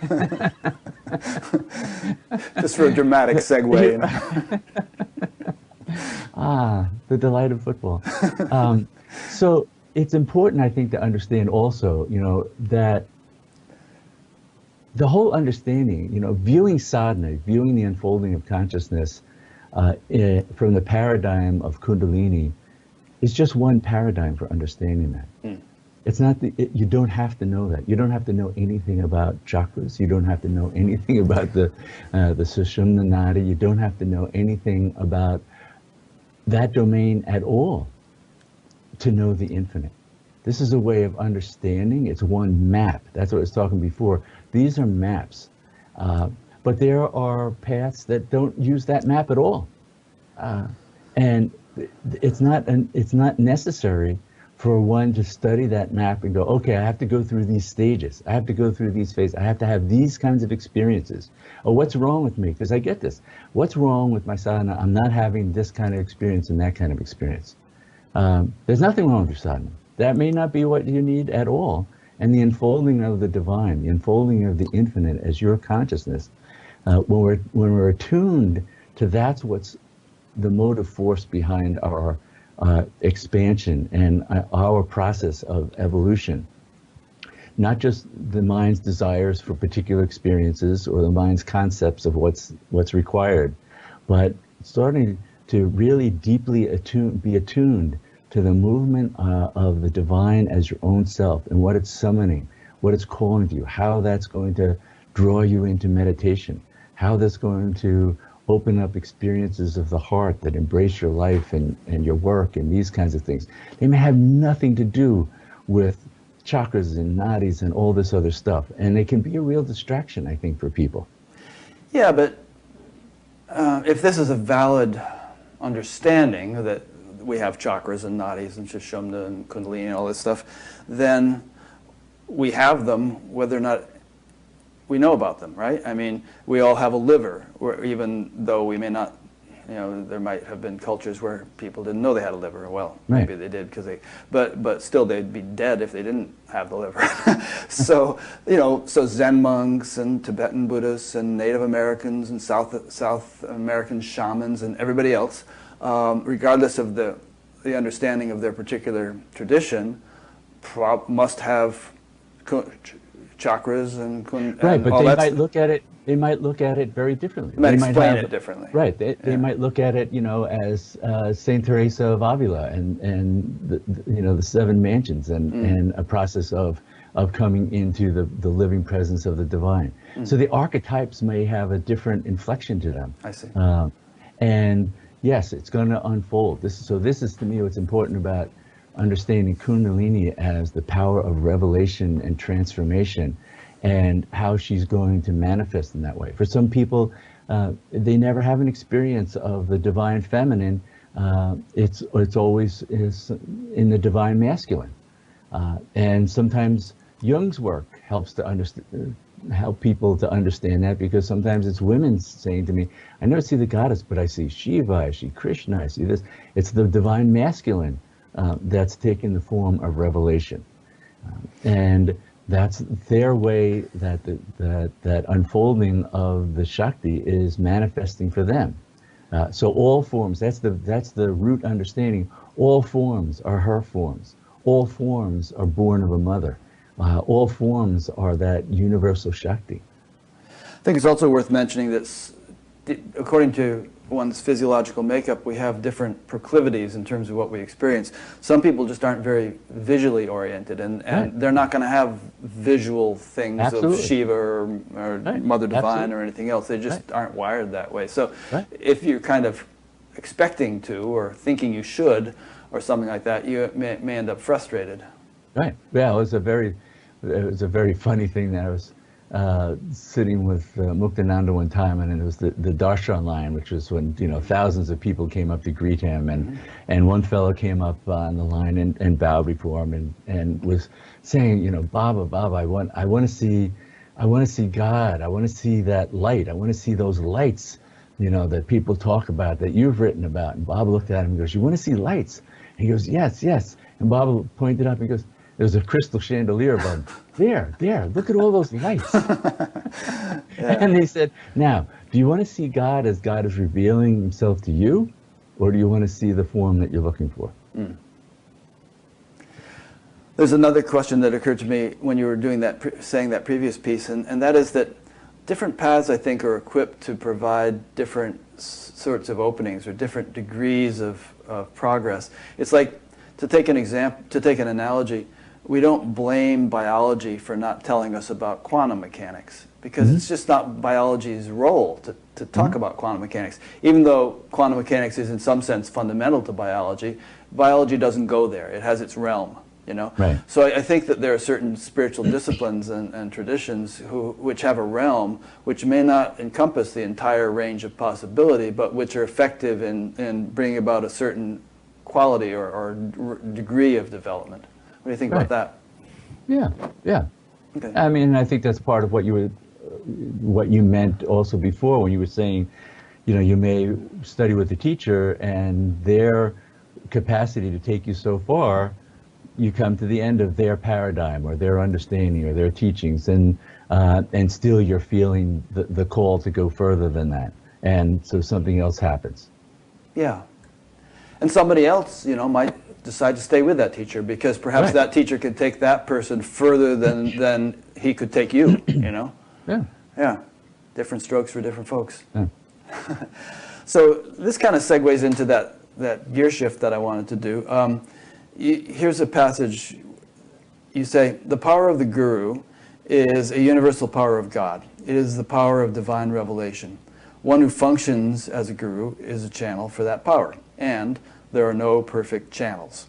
Just for a dramatic segue. You know? The delight of football. So it's important, I think, to understand also, you know, that the whole understanding, you know, viewing sadhana, viewing the unfolding of consciousness from the paradigm of Kundalini, is just one paradigm for understanding that. It's not you don't have to know that. You don't have to know anything about chakras. You don't have to know anything about the Sushumna Nadi. You don't have to know anything about that domain at all to know the infinite. This is a way of understanding. It's one map. That's what I was talking before. These are maps. But there are paths that don't use that map at all. And it's not necessary for one to study that map and go, okay, I have to go through these stages. I have to go through these phases. I have to have these kinds of experiences. Oh, what's wrong with me? Because I get this. What's wrong with my sadhana? I'm not having this kind of experience and that kind of experience. There's nothing wrong with your sadhana. That may not be what you need at all. And the unfolding of the divine, the unfolding of the infinite as your consciousness, when we're attuned to that's what's the motive force behind our expansion and our process of evolution. Not just the mind's desires for particular experiences or the mind's concepts of what's required, but starting to really deeply be attuned to the movement of the divine as your own self and what it's summoning, what it's calling to you, how that's going to draw you into meditation, how that's going to open up experiences of the heart that embrace your life and your work and these kinds of things. They may have nothing to do with chakras and nadis and all this other stuff. And they can be a real distraction, I think, for people. Yeah, but if this is a valid understanding that we have chakras and nadis and Sushumna and Kundalini and all this stuff, then we have them whether or not we know about them, right? I mean, we all have a liver, or even though we may not, you know, there might have been cultures where people didn't know they had a liver. Well, maybe they did because they, but still they'd be dead if they didn't have the liver. So, you know, so Zen monks and Tibetan Buddhists and Native Americans and South American shamans and everybody else, regardless of the understanding of their particular tradition, must have chakras and right, but all they that might look at it. They might look at it very differently. They might explain it differently. Right. They might look at it, you know, as Saint Teresa of Avila and the seven mansions and a process of coming into the living presence of the divine. So the archetypes may have a different inflection to them. I see. And yes, it's going to unfold. This is to me what's important about understanding Kundalini as the power of revelation and transformation, and how she's going to manifest in that way. For some people, they never have an experience of the divine feminine. It's always in the divine masculine, and sometimes Jung's work helps to help people to understand that, because sometimes it's women saying to me, "I never see the goddess, but I see Shiva, I see Krishna, I see this." It's the divine masculine that's taken the form of revelation, and that's their way that unfolding of the Shakti is manifesting for them. So all forms, that's the root understanding. All forms are her forms. All forms are born of a mother. All forms are that universal Shakti. I think it's also worth mentioning that according to one's physiological makeup, we have different proclivities in terms of what we experience. Some people just aren't very visually oriented, and they're not going to have visual things of Shiva or Mother Divine or anything else. They just aren't wired that way. So if you're kind of expecting to or thinking you should or something like that, you may end up frustrated. Right. Yeah, it was a very funny thing that I was sitting with Muktananda one time, and it was the darshan line, which was when, you know, thousands of people came up to greet him, and one fellow came up on the line and bowed before him and was saying, you know, Baba, I want to see God. I want to see that light. I want to see those lights, you know, that people talk about, that you've written about. And Baba looked at him and goes, "You want to see lights?" And he goes, "Yes, yes." And Baba pointed up and goes, "There's a crystal chandelier above. There, look at all those lights." And they said, "Now, do you want to see God as God is revealing himself to you, or do you want to see the form that you're looking for?" There's another question that occurred to me when you were doing that, saying that previous piece, and that is that different paths, I think, are equipped to provide different sorts of openings or different degrees of progress. It's like, to take an example, to take an analogy, we don't blame biology for not telling us about quantum mechanics, because it's just not biology's role to talk about quantum mechanics. Even though quantum mechanics is in some sense fundamental to biology, biology doesn't go there. It has its realm, you know? Right. So I think that there are certain spiritual disciplines and traditions which have a realm which may not encompass the entire range of possibility, but which are effective in bringing about a certain quality or degree of development. What do you think about that? Yeah, yeah. Okay. I mean, I think that's part of what you meant also before when you were saying, you know, you may study with a teacher and their capacity to take you so far, you come to the end of their paradigm or their understanding or their teachings, and still you're feeling the call to go further than that, and so something else happens. Yeah, and somebody else, you know, might decide to stay with that teacher because perhaps that teacher could take that person further than he could take you. You know. Yeah. Yeah. Different strokes for different folks. Yeah. So this kind of segues into that gear shift that I wanted to do. Here's a passage. You say, the power of the guru is a universal power of God. It is the power of divine revelation. One who functions as a guru is a channel for that power, and there are no perfect channels.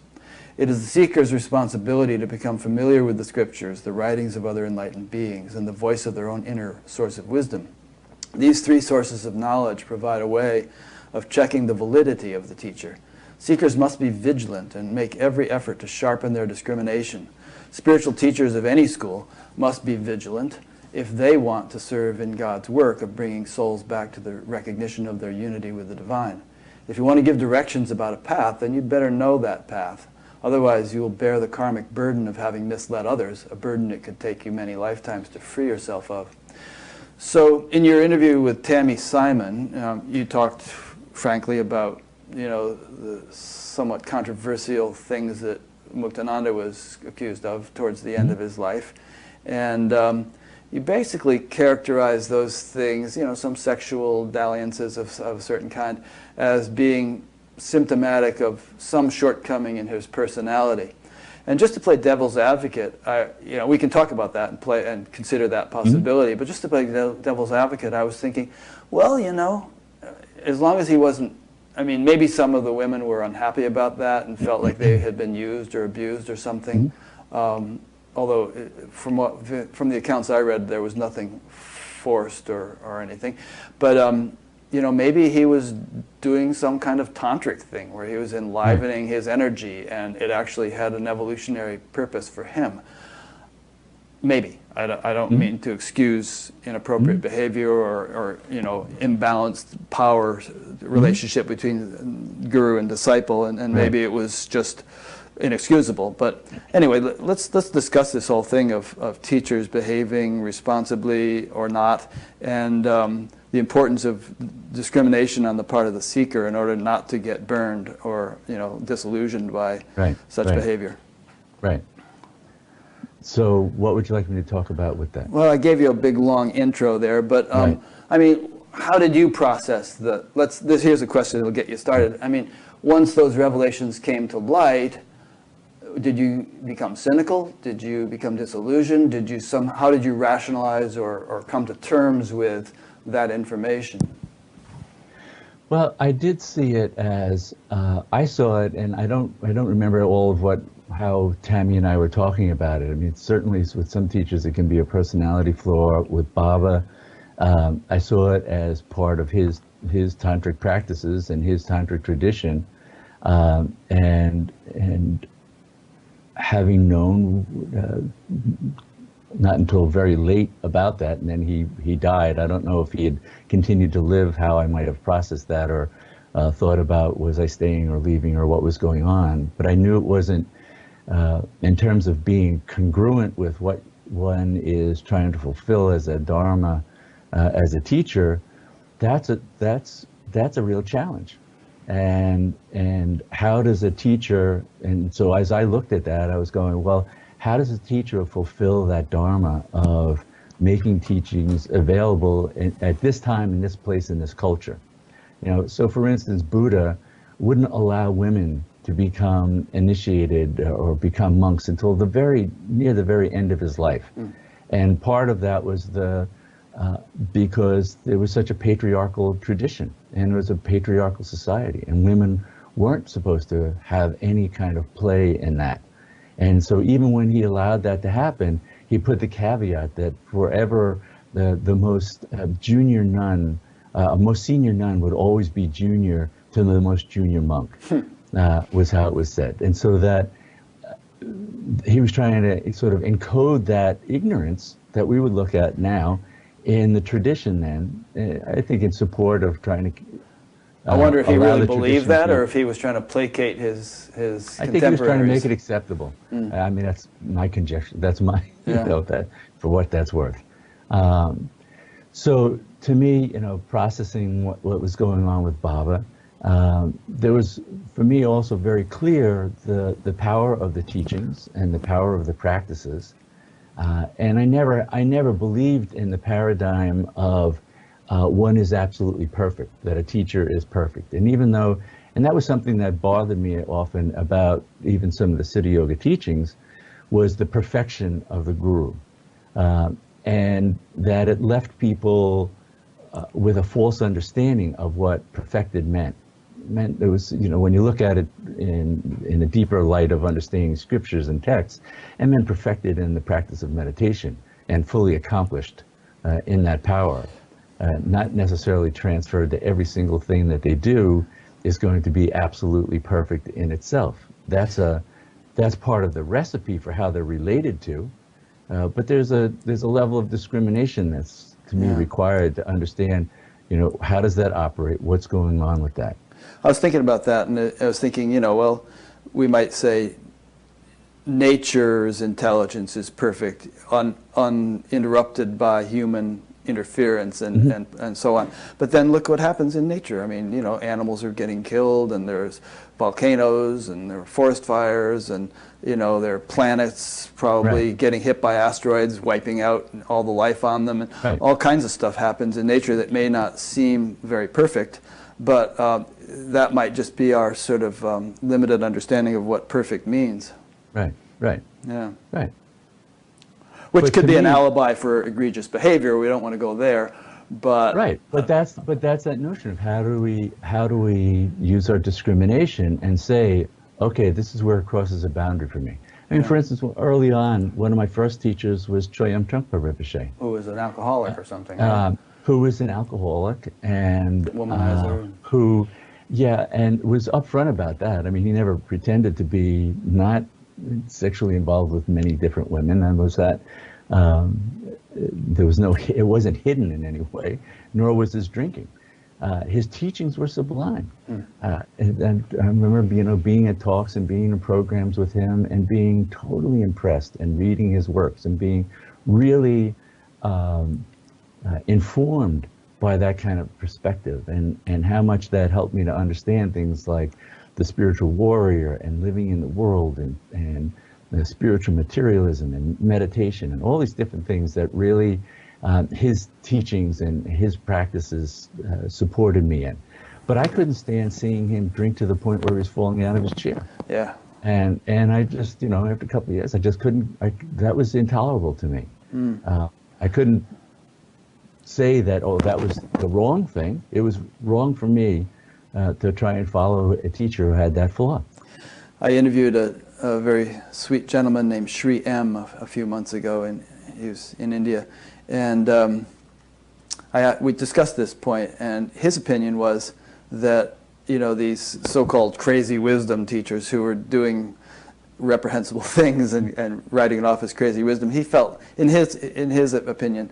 It is the seeker's responsibility to become familiar with the scriptures, the writings of other enlightened beings, and the voice of their own inner source of wisdom. These three sources of knowledge provide a way of checking the validity of the teacher. Seekers must be vigilant and make every effort to sharpen their discrimination. Spiritual teachers of any school must be vigilant if they want to serve in God's work of bringing souls back to the recognition of their unity with the divine. If you want to give directions about a path, then you'd better know that path. Otherwise, you will bear the karmic burden of having misled others, a burden it could take you many lifetimes to free yourself of. So, in your interview with Tammy Simon, you talked frankly about, you know, the somewhat controversial things that Muktananda was accused of towards the end of his life. And you basically characterize those things, you know, some sexual dalliances of a certain kind, as being symptomatic of some shortcoming in his personality. And just to play devil's advocate, you know, we can talk about that and play and consider that possibility, but just to play devil's advocate, I was thinking, well, you know, as long as he wasn't, I mean, maybe some of the women were unhappy about that and felt like they had been used or abused or something. Although from the accounts I read, there was nothing forced or anything. But you know, maybe he was doing some kind of tantric thing where he was enlivening his energy, and it actually had an evolutionary purpose for him. Maybe. I don't mean to excuse inappropriate behavior or you know, imbalanced power relationship between guru and disciple, and maybe it was just inexcusable. But anyway, let's discuss this whole thing of teachers behaving responsibly or not, and the importance of discrimination on the part of the seeker in order not to get burned or, you know, disillusioned by such behavior. Right. So what would you like me to talk about with that? Well, I gave you a big long intro there, but I mean, how did you process here's a question that'll get you started. I mean, once those revelations came to light, did you become cynical? Did you become disillusioned? How did you rationalize or come to terms with that information? Well, I did see it as I saw it, and I don't remember all of how Tammy and I were talking about it. I mean, certainly with some teachers it can be a personality flaw. With Baba, I saw it as part of his tantric practices and his tantric tradition, and having known not until very late about that, and then he died. I don't know if he had continued to live, how I might have processed that or thought about, was I staying or leaving or what was going on. But I knew it wasn't, in terms of being congruent with what one is trying to fulfill as a Dharma, as a teacher, that's a real challenge. And how does a teacher, and so as I looked at that, I was going, well, how does a teacher fulfill that Dharma of making teachings available at this time, in this place, in this culture? You know, so for instance, Buddha wouldn't allow women to become initiated or become monks until near the very end of his life. And part of that was because there was such a patriarchal tradition, and it was a patriarchal society, and women weren't supposed to have any kind of play in that. And so even when he allowed that to happen, he put the caveat that forever the most junior nun, most senior nun would always be junior to the most junior monk. was how it was said. And so that he was trying to sort of encode that ignorance that we would look at now in the tradition then, I think in support of trying to I wonder if he really believed that, or if he was trying to placate his contemporaries. I think he was trying to make it acceptable. I mean, that's my conjecture. That's my, that for what that's worth. So to me, processing what was going on with Baba, there was, for me, also very clear the power of the teachings and the power of the practices. And I never believed in the paradigm of one is absolutely perfect, that a teacher is perfect. And even though, and that was something that bothered me often about even some of the Siddha Yoga teachings, was the perfection of the guru. And that it left people with a false understanding of what perfected meant. It was, when you look at it in a deeper light of understanding scriptures and texts, it meant perfected in the practice of meditation and fully accomplished in that power. Not necessarily transferred to every single thing that they do is going to be absolutely perfect in itself. That's part of the recipe for how they're related to, but there's a level of discrimination that's, to me, required to understand, how does that operate? What's going on with that? I was thinking about that, and I was thinking, well, we might say nature's intelligence is perfect, uninterrupted by human interference and so on. But then look what happens in nature. I mean, animals are getting killed, and there's volcanoes, and there are forest fires, and there are planets probably getting hit by asteroids, wiping out all the life on them, and all kinds of stuff happens in nature that may not seem very perfect, but that might just be our sort of limited understanding of what perfect means. Right. Yeah. Right. Which could be an alibi for egregious behavior. We don't want to go there, but but that's that notion of how do we use our discrimination and say, okay, this is where it crosses a boundary for me. I mean, for instance, early on, one of my first teachers was Choyam Trungpa Rinpoche, who was an alcoholic or something. Who was an alcoholic and womanizer. And was upfront about that. I mean, he never pretended to be not sexually involved with many different women, and was that it wasn't hidden in any way, nor was his drinking. His teachings were sublime. And I remember being at talks and being in programs with him and being totally impressed and reading his works and being really informed by that kind of perspective, and how much that helped me to understand things like the spiritual warrior and living in the world and the spiritual materialism and meditation and all these different things that really his teachings and his practices supported me in. But I couldn't stand seeing him drink to the point where he was falling out of his chair. Yeah. And I just, after a couple of years, I just couldn't, that was intolerable to me. I couldn't say that, that was the wrong thing. It was wrong for me to try and follow a teacher who had that flaw. I interviewed a very sweet gentleman named Sri M a few months ago, and he was in India. And we discussed this point, and his opinion was that, these so-called crazy wisdom teachers who were doing reprehensible things and writing it off as crazy wisdom, he felt, in his opinion,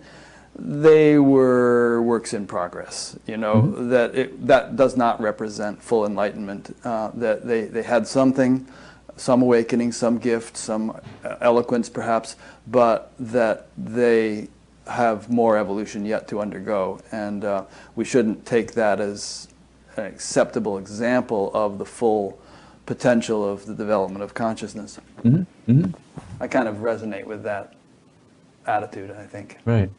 they were works in progress, that does not represent full enlightenment, that they had something, some awakening, some gift, some eloquence perhaps, but that they have more evolution yet to undergo, and we shouldn't take that as an acceptable example of the full potential of the development of consciousness. I kind of resonate with that attitude, I think. Right.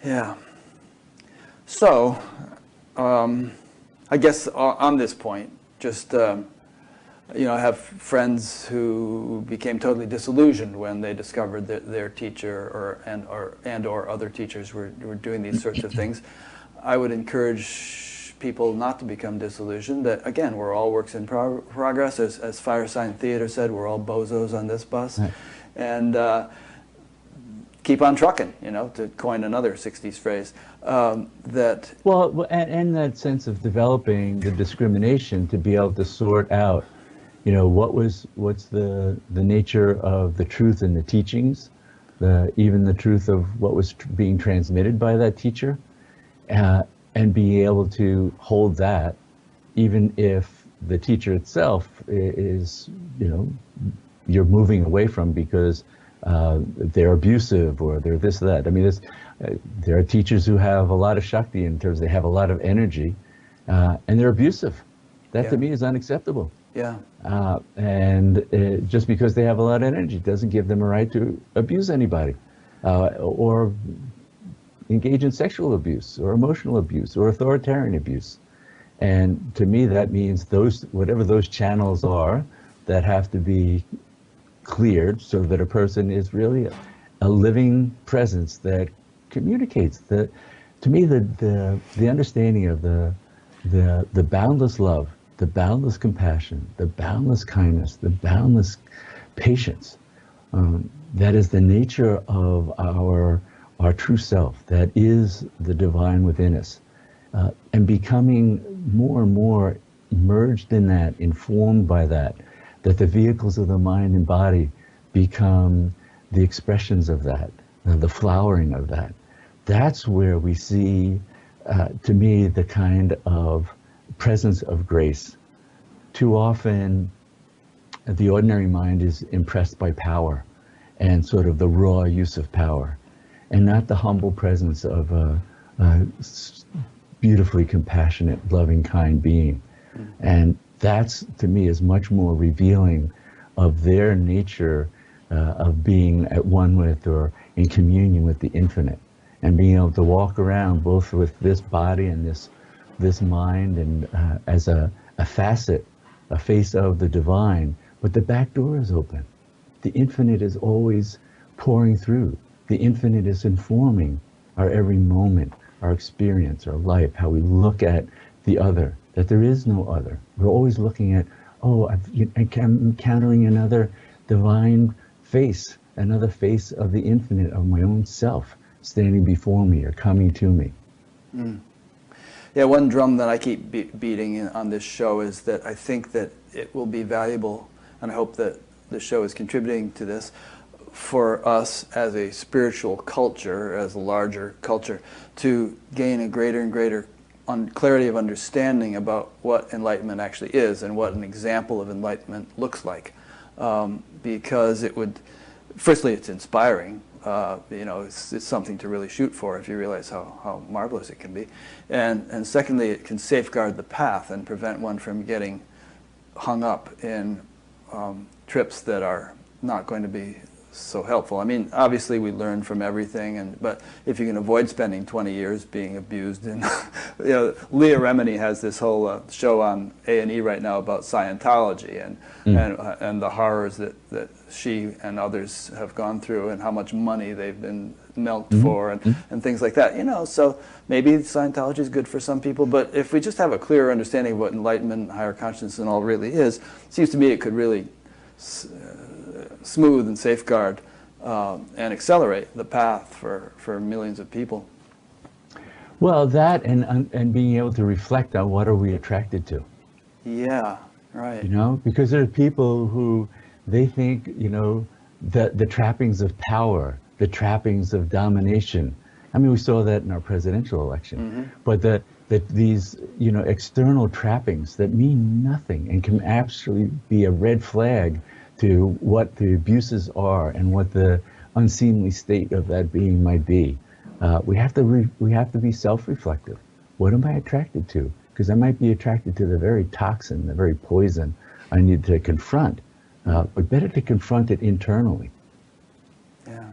Yeah. So, I guess on this point, just I have friends who became totally disillusioned when they discovered that their teacher or other teachers were doing these sorts of things. I would encourage people not to become disillusioned. That again, we're all works in progress. As Firesign Theater said, we're all bozos on this bus, right. And keep on trucking, you know, to coin another 60s phrase. That Well, and that sense of developing the discrimination to be able to sort out, you know, what's the nature of the truth in the teachings, even the truth of what was being transmitted by that teacher, and being able to hold that, even if the teacher itself is, you know, you're moving away from because they're abusive or they're this or that. I mean, there are teachers who have a lot of Shakti in terms they have a lot of energy, and they're abusive. That to me is unacceptable. Yeah. And just because they have a lot of energy doesn't give them a right to abuse anybody, or engage in sexual abuse or emotional abuse or authoritarian abuse. And to me, that means whatever those channels are that have to be cleared so that a person is really a living presence that communicates. To me, the understanding of the boundless love, the boundless compassion, the boundless kindness, the boundless patience, that is the nature of our true self, that is the divine within us, and becoming more and more merged in that, informed by that the vehicles of the mind and body become the expressions of that, the flowering of that. That's where we see, to me, the kind of presence of grace. Too often, the ordinary mind is impressed by power and sort of the raw use of power, and not the humble presence of a beautifully compassionate, loving, kind being. And that's, to me, is much more revealing of their nature of being at one with or in communion with the infinite, and being able to walk around both with this body and this mind and as a facet, a face of the divine, but the back door is open. The infinite is always pouring through. The infinite is informing our every moment, our experience, our life, how we look at the other, that there is no other. We're always looking at, I'm encountering another divine face, another face of the infinite of my own self standing before me or coming to me. Yeah, one drum that I keep beating on this show is that I think that it will be valuable, and I hope that the show is contributing to this, for us as a spiritual culture, as a larger culture, to gain a greater and greater clarity of understanding about what enlightenment actually is and what an example of enlightenment looks like. Because it would, firstly, it's inspiring. You know, it's something to really shoot for if you realize how marvelous it can be. And secondly, it can safeguard the path and prevent one from getting hung up in trips that are not going to be so helpful. I mean, obviously we learn from everything, but if you can avoid spending 20 years being abused, and you know, Leah Remini has this whole show on A&E right now about Scientology and the horrors that she and others have gone through, and how much money they've been milked for, and things like that. You know, so maybe Scientology is good for some people, but if we just have a clearer understanding of what enlightenment, higher consciousness, and all really is, it seems to me it could really smooth and safeguard and accelerate the path for millions of people. Well, that and being able to reflect on what are we attracted to. Yeah, right. You know, because there are people who they think, you know, the trappings of power, the trappings of domination. I mean, we saw that in our presidential election. But these, you know, external trappings that mean nothing and can absolutely be a red flag to what the abuses are and what the unseemly state of that being might be. We have to be self-reflective. What am I attracted to? Because I might be attracted to the very toxin, the very poison I need to confront. But better to confront it internally. Yeah,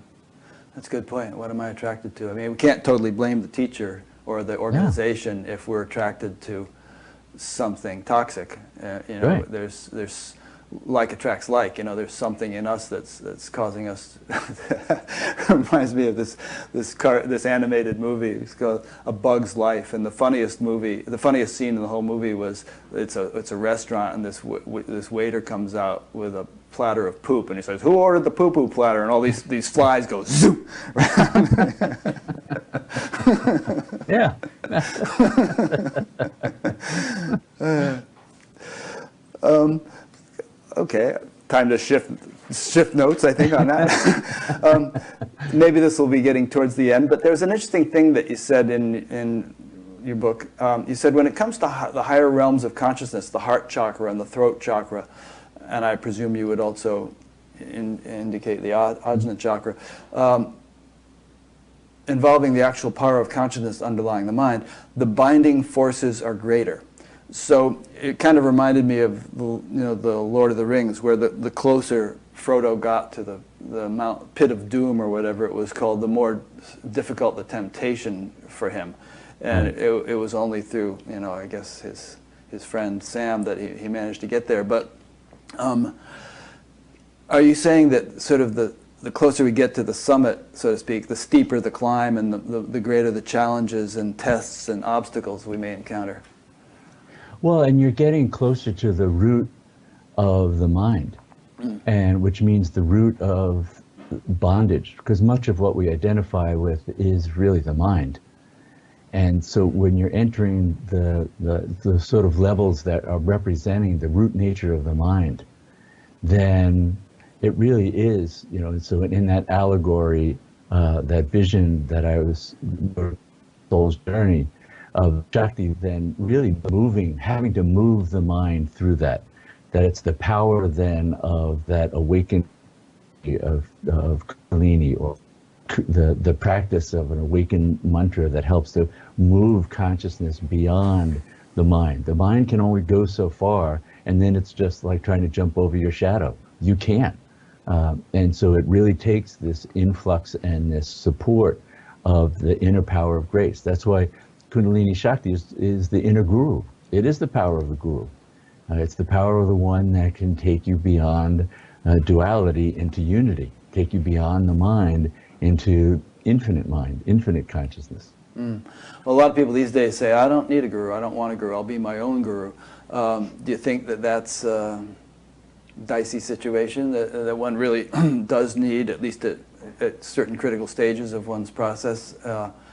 that's a good point. What am I attracted to? I mean, we can't totally blame the teacher or the organization if we're attracted to something toxic. You know, there's like attracts like. You know, there's something in us that's causing us. Reminds me of this animated movie. It's called A Bug's Life, and the funniest scene in the whole movie was it's a restaurant, and this waiter comes out with a platter of poop, and he says, "Who ordered the poo-poo platter?" And all these flies go zoom around. Yeah. Okay, time to shift notes, I think, on that. Maybe this will be getting towards the end, but there's an interesting thing that you said in your book. You said when it comes to the higher realms of consciousness, the heart chakra and the throat chakra, and I presume you would also indicate the Ajna chakra, involving the actual power of consciousness underlying the mind, the binding forces are greater. So it kind of reminded me of the Lord of the Rings, where the closer Frodo got to the pit of doom or whatever it was called, the more difficult the temptation for him. And it was only through, I guess his friend Sam that he managed to get there. But are you saying that sort of the closer we get to the summit, so to speak, the steeper the climb and the greater the challenges and tests and obstacles we may encounter? Well, and you're getting closer to the root of the mind, and which means the root of bondage, because much of what we identify with is really the mind. And so when you're entering the sort of levels that are representing the root nature of the mind, then it really is, so in that allegory, that vision that I was, soul's journey of Shakti, then really having to move the mind through that it's the power then of that awakening of Kundalini, or the practice of an awakened mantra that helps to move consciousness beyond the mind. The mind can only go so far, and then it's just like trying to jump over your shadow. You can't. And so it really takes this influx and this support of the inner power of grace. That's why Kundalini Shakti is the inner guru. It is the power of the guru. It's the power of the one that can take you beyond duality into unity, take you beyond the mind into infinite mind, infinite consciousness. Well, a lot of people these days say, I don't need a guru, I don't want a guru, I'll be my own guru. Do you think that that's a dicey situation, that one really does need, at least at certain critical stages of one's process,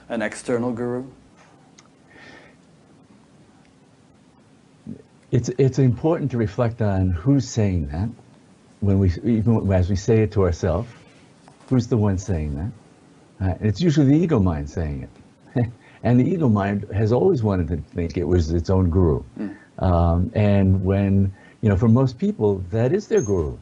an external guru? It's important to reflect on who's saying that, even as we say it to ourselves. Who's the one saying that? It's usually the ego mind saying it. And the ego mind has always wanted to think it was its own guru. And when, for most people, that is their guru.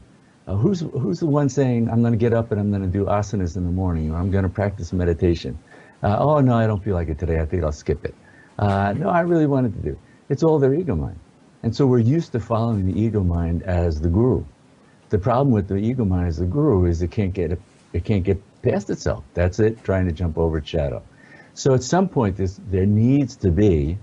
Who's the one saying, I'm going to get up and I'm going to do asanas in the morning, or I'm going to practice meditation? Oh, no, I don't feel like it today. I think I'll skip it. No, I really wanted to do. It's all their ego mind. And so we're used to following the ego mind as the guru. The problem with the ego mind as the guru is it can't get past itself. That's it, trying to jump over its shadow. So at some point, there needs to be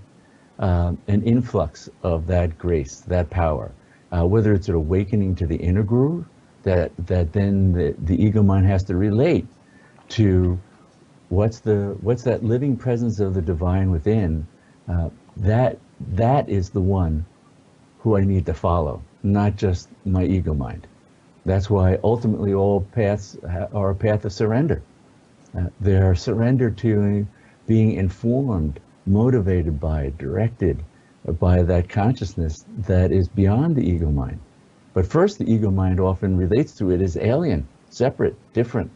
an influx of that grace, that power, whether it's an awakening to the inner guru, that then the ego mind has to relate to what's that living presence of the divine within. That is the one who I need to follow, not just my ego mind. That's why ultimately all paths are a path of surrender. They're surrender to being informed, motivated by, directed by that consciousness that is beyond the ego mind. But first, the ego mind often relates to it as alien, separate, different,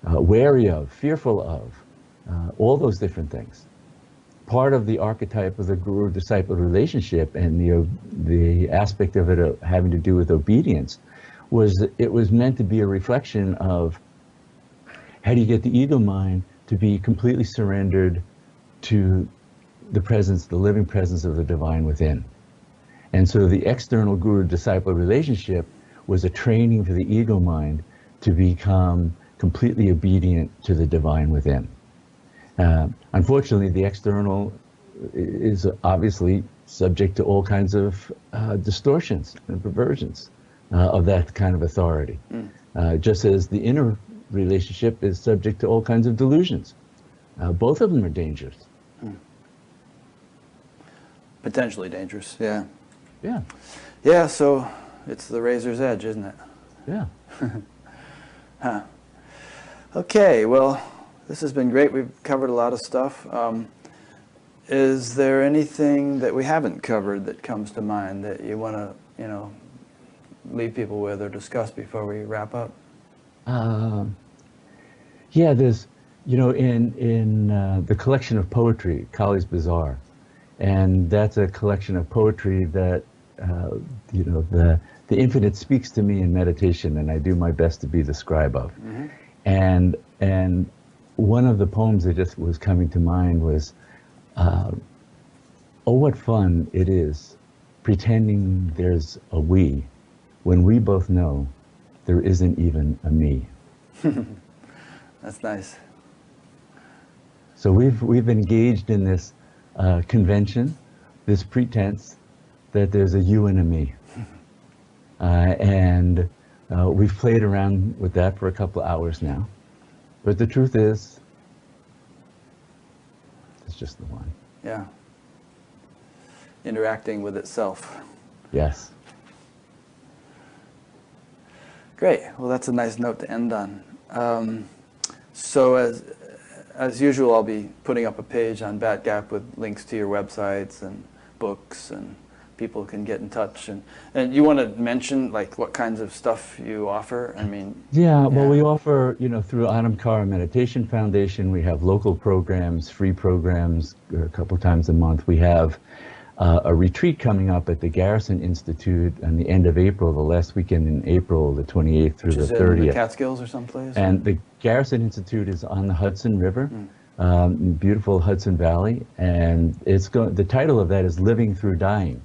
wary of, fearful of, all those different things. Part of the archetype of the guru-disciple relationship and the aspect of it having to do with obedience was it was meant to be a reflection of how do you get the ego mind to be completely surrendered to the presence, the living presence of the divine within. And so the external guru-disciple relationship was a training for the ego mind to become completely obedient to the divine within. Unfortunately, the external is obviously subject to all kinds of distortions and perversions of that kind of authority. Just as the inner relationship is subject to all kinds of delusions. Both of them are dangerous. Potentially dangerous, yeah. Yeah. Yeah, so it's the razor's edge, isn't it? Yeah. Huh. Okay, well, this has been great. We've covered a lot of stuff. Is there anything that we haven't covered that comes to mind that you want to, leave people with or discuss before we wrap up? Yeah, there's, in the collection of poetry, Kali's Bazaar, and that's a collection of poetry that, the infinite speaks to me in meditation, and I do my best to be the scribe of. Mm-hmm. And one of the poems that just was coming to mind was, oh, what fun it is pretending there's a we when we both know there isn't even a me. That's nice. So we've engaged in this convention, this pretense that there's a you and a me. And we've played around with that for a couple of hours now. But the truth is, it's just the one. Yeah. Interacting with itself. Yes. Great. Well, that's a nice note to end on. So as usual, I'll be putting up a page on BatGap with links to your websites and books, and people can get in touch. And you want to mention like what kinds of stuff you offer? I mean, yeah. Well, we offer, through Anam Cara Meditation Foundation, we have local programs, free programs a couple times a month. We have a retreat coming up at the Garrison Institute on the end of April, the last weekend in April, the 28th through the 30th. In the Catskills or someplace? And the Garrison Institute is on the Hudson River, beautiful Hudson Valley, and the title of that is Living Through Dying.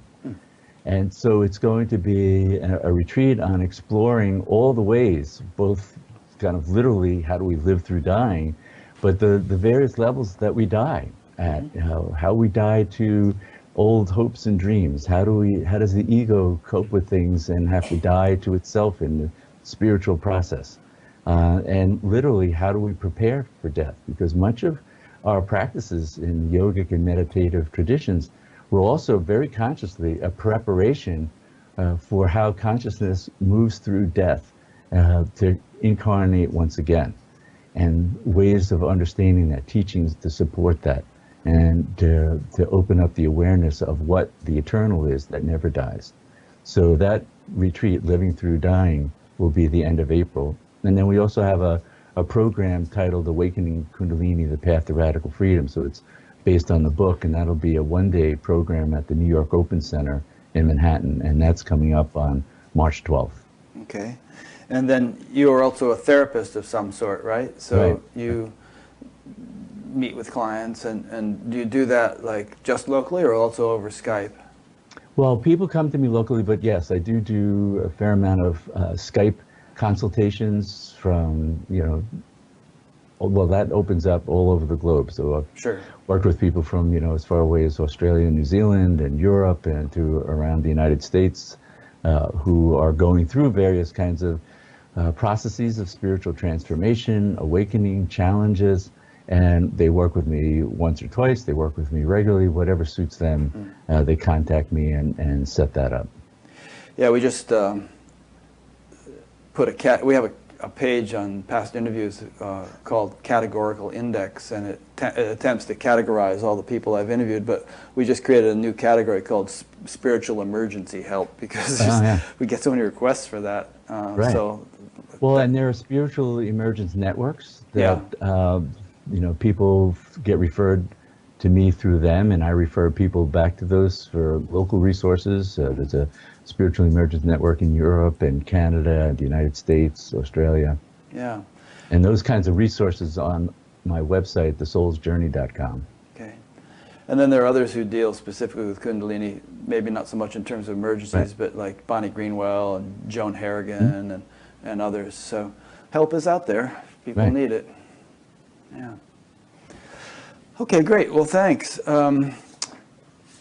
And so it's going to be a retreat on exploring all the ways, both kind of literally how do we live through dying, but the various levels that we die at, how we die to old hopes and dreams. How does the ego cope with things and have to die to itself in the spiritual process? And literally, how do we prepare for death? Because much of our practices in yogic and meditative traditions were also very consciously a preparation for how consciousness moves through death to incarnate once again, and ways of understanding that, teachings to support that, and to open up the awareness of what the eternal is that never dies. So that retreat, Living Through Dying, will be the end of April. And then we also have a program titled Awakening Kundalini, The Path to Radical Freedom. So it's based on the book, and that'll be a one-day program at the New York Open Center in Manhattan, and that's coming up on March 12th. Okay. And then you are also a therapist of some sort, right? So right. You meet with clients, and do you do that like just locally or also over Skype? Well, people come to me locally, but yes, I do a fair amount of Skype consultations from, well, that opens up all over the globe. So I've worked with people from, as far away as Australia, New Zealand, and Europe, and to around the United States, who are going through various kinds of processes of spiritual transformation, awakening, challenges, and they work with me once or twice, they work with me regularly, whatever suits them, they contact me and set that up. Yeah, we just we have a page on past interviews called Categorical Index, and it attempts to categorize all the people I've interviewed, but we just created a new category called Spiritual Emergency Help, because we get so many requests for that. Right. And there are spiritual emergence networks that people get referred to me through them, and I refer people back to those for local resources. There's a spiritual emergence network in Europe and Canada, the United States, Australia. Yeah. And those kinds of resources on my website, thesoulsjourney.com. Okay. And then there are others who deal specifically with Kundalini, maybe not so much in terms of emergencies, but like Bonnie Greenwell and Joan Harrigan and others. So help is out there. People need it. Yeah. Okay, great. Well, thanks.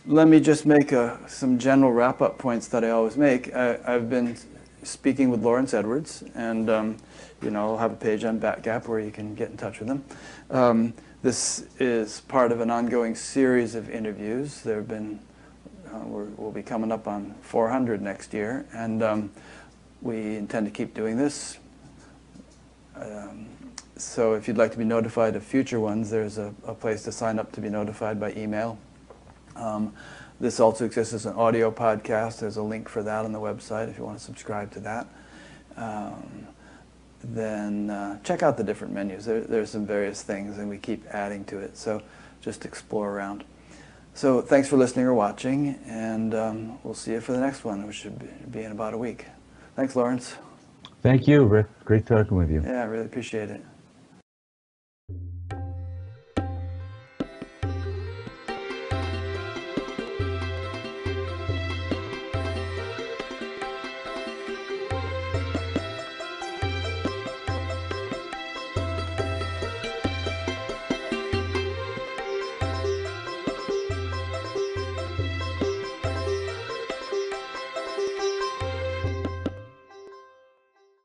Let me just make some general wrap-up points that I always make. I've been speaking with Lawrence Edwards, and I'll have a page on BatGap where you can get in touch with him. This is part of an ongoing series of interviews. There have been we'll be coming up on 400 next year, and we intend to keep doing this. So if you'd like to be notified of future ones, there's a place to sign up to be notified by email. This also exists as an audio podcast. There's a link for that on the website if you want to subscribe to that. Then check out the different menus. There's some various things, and we keep adding to it. So just explore around. So thanks for listening or watching, and we'll see you for the next one, which should be in about a week. Thanks, Lawrence. Thank you, Rick. Great talking with you. Yeah, I really appreciate it.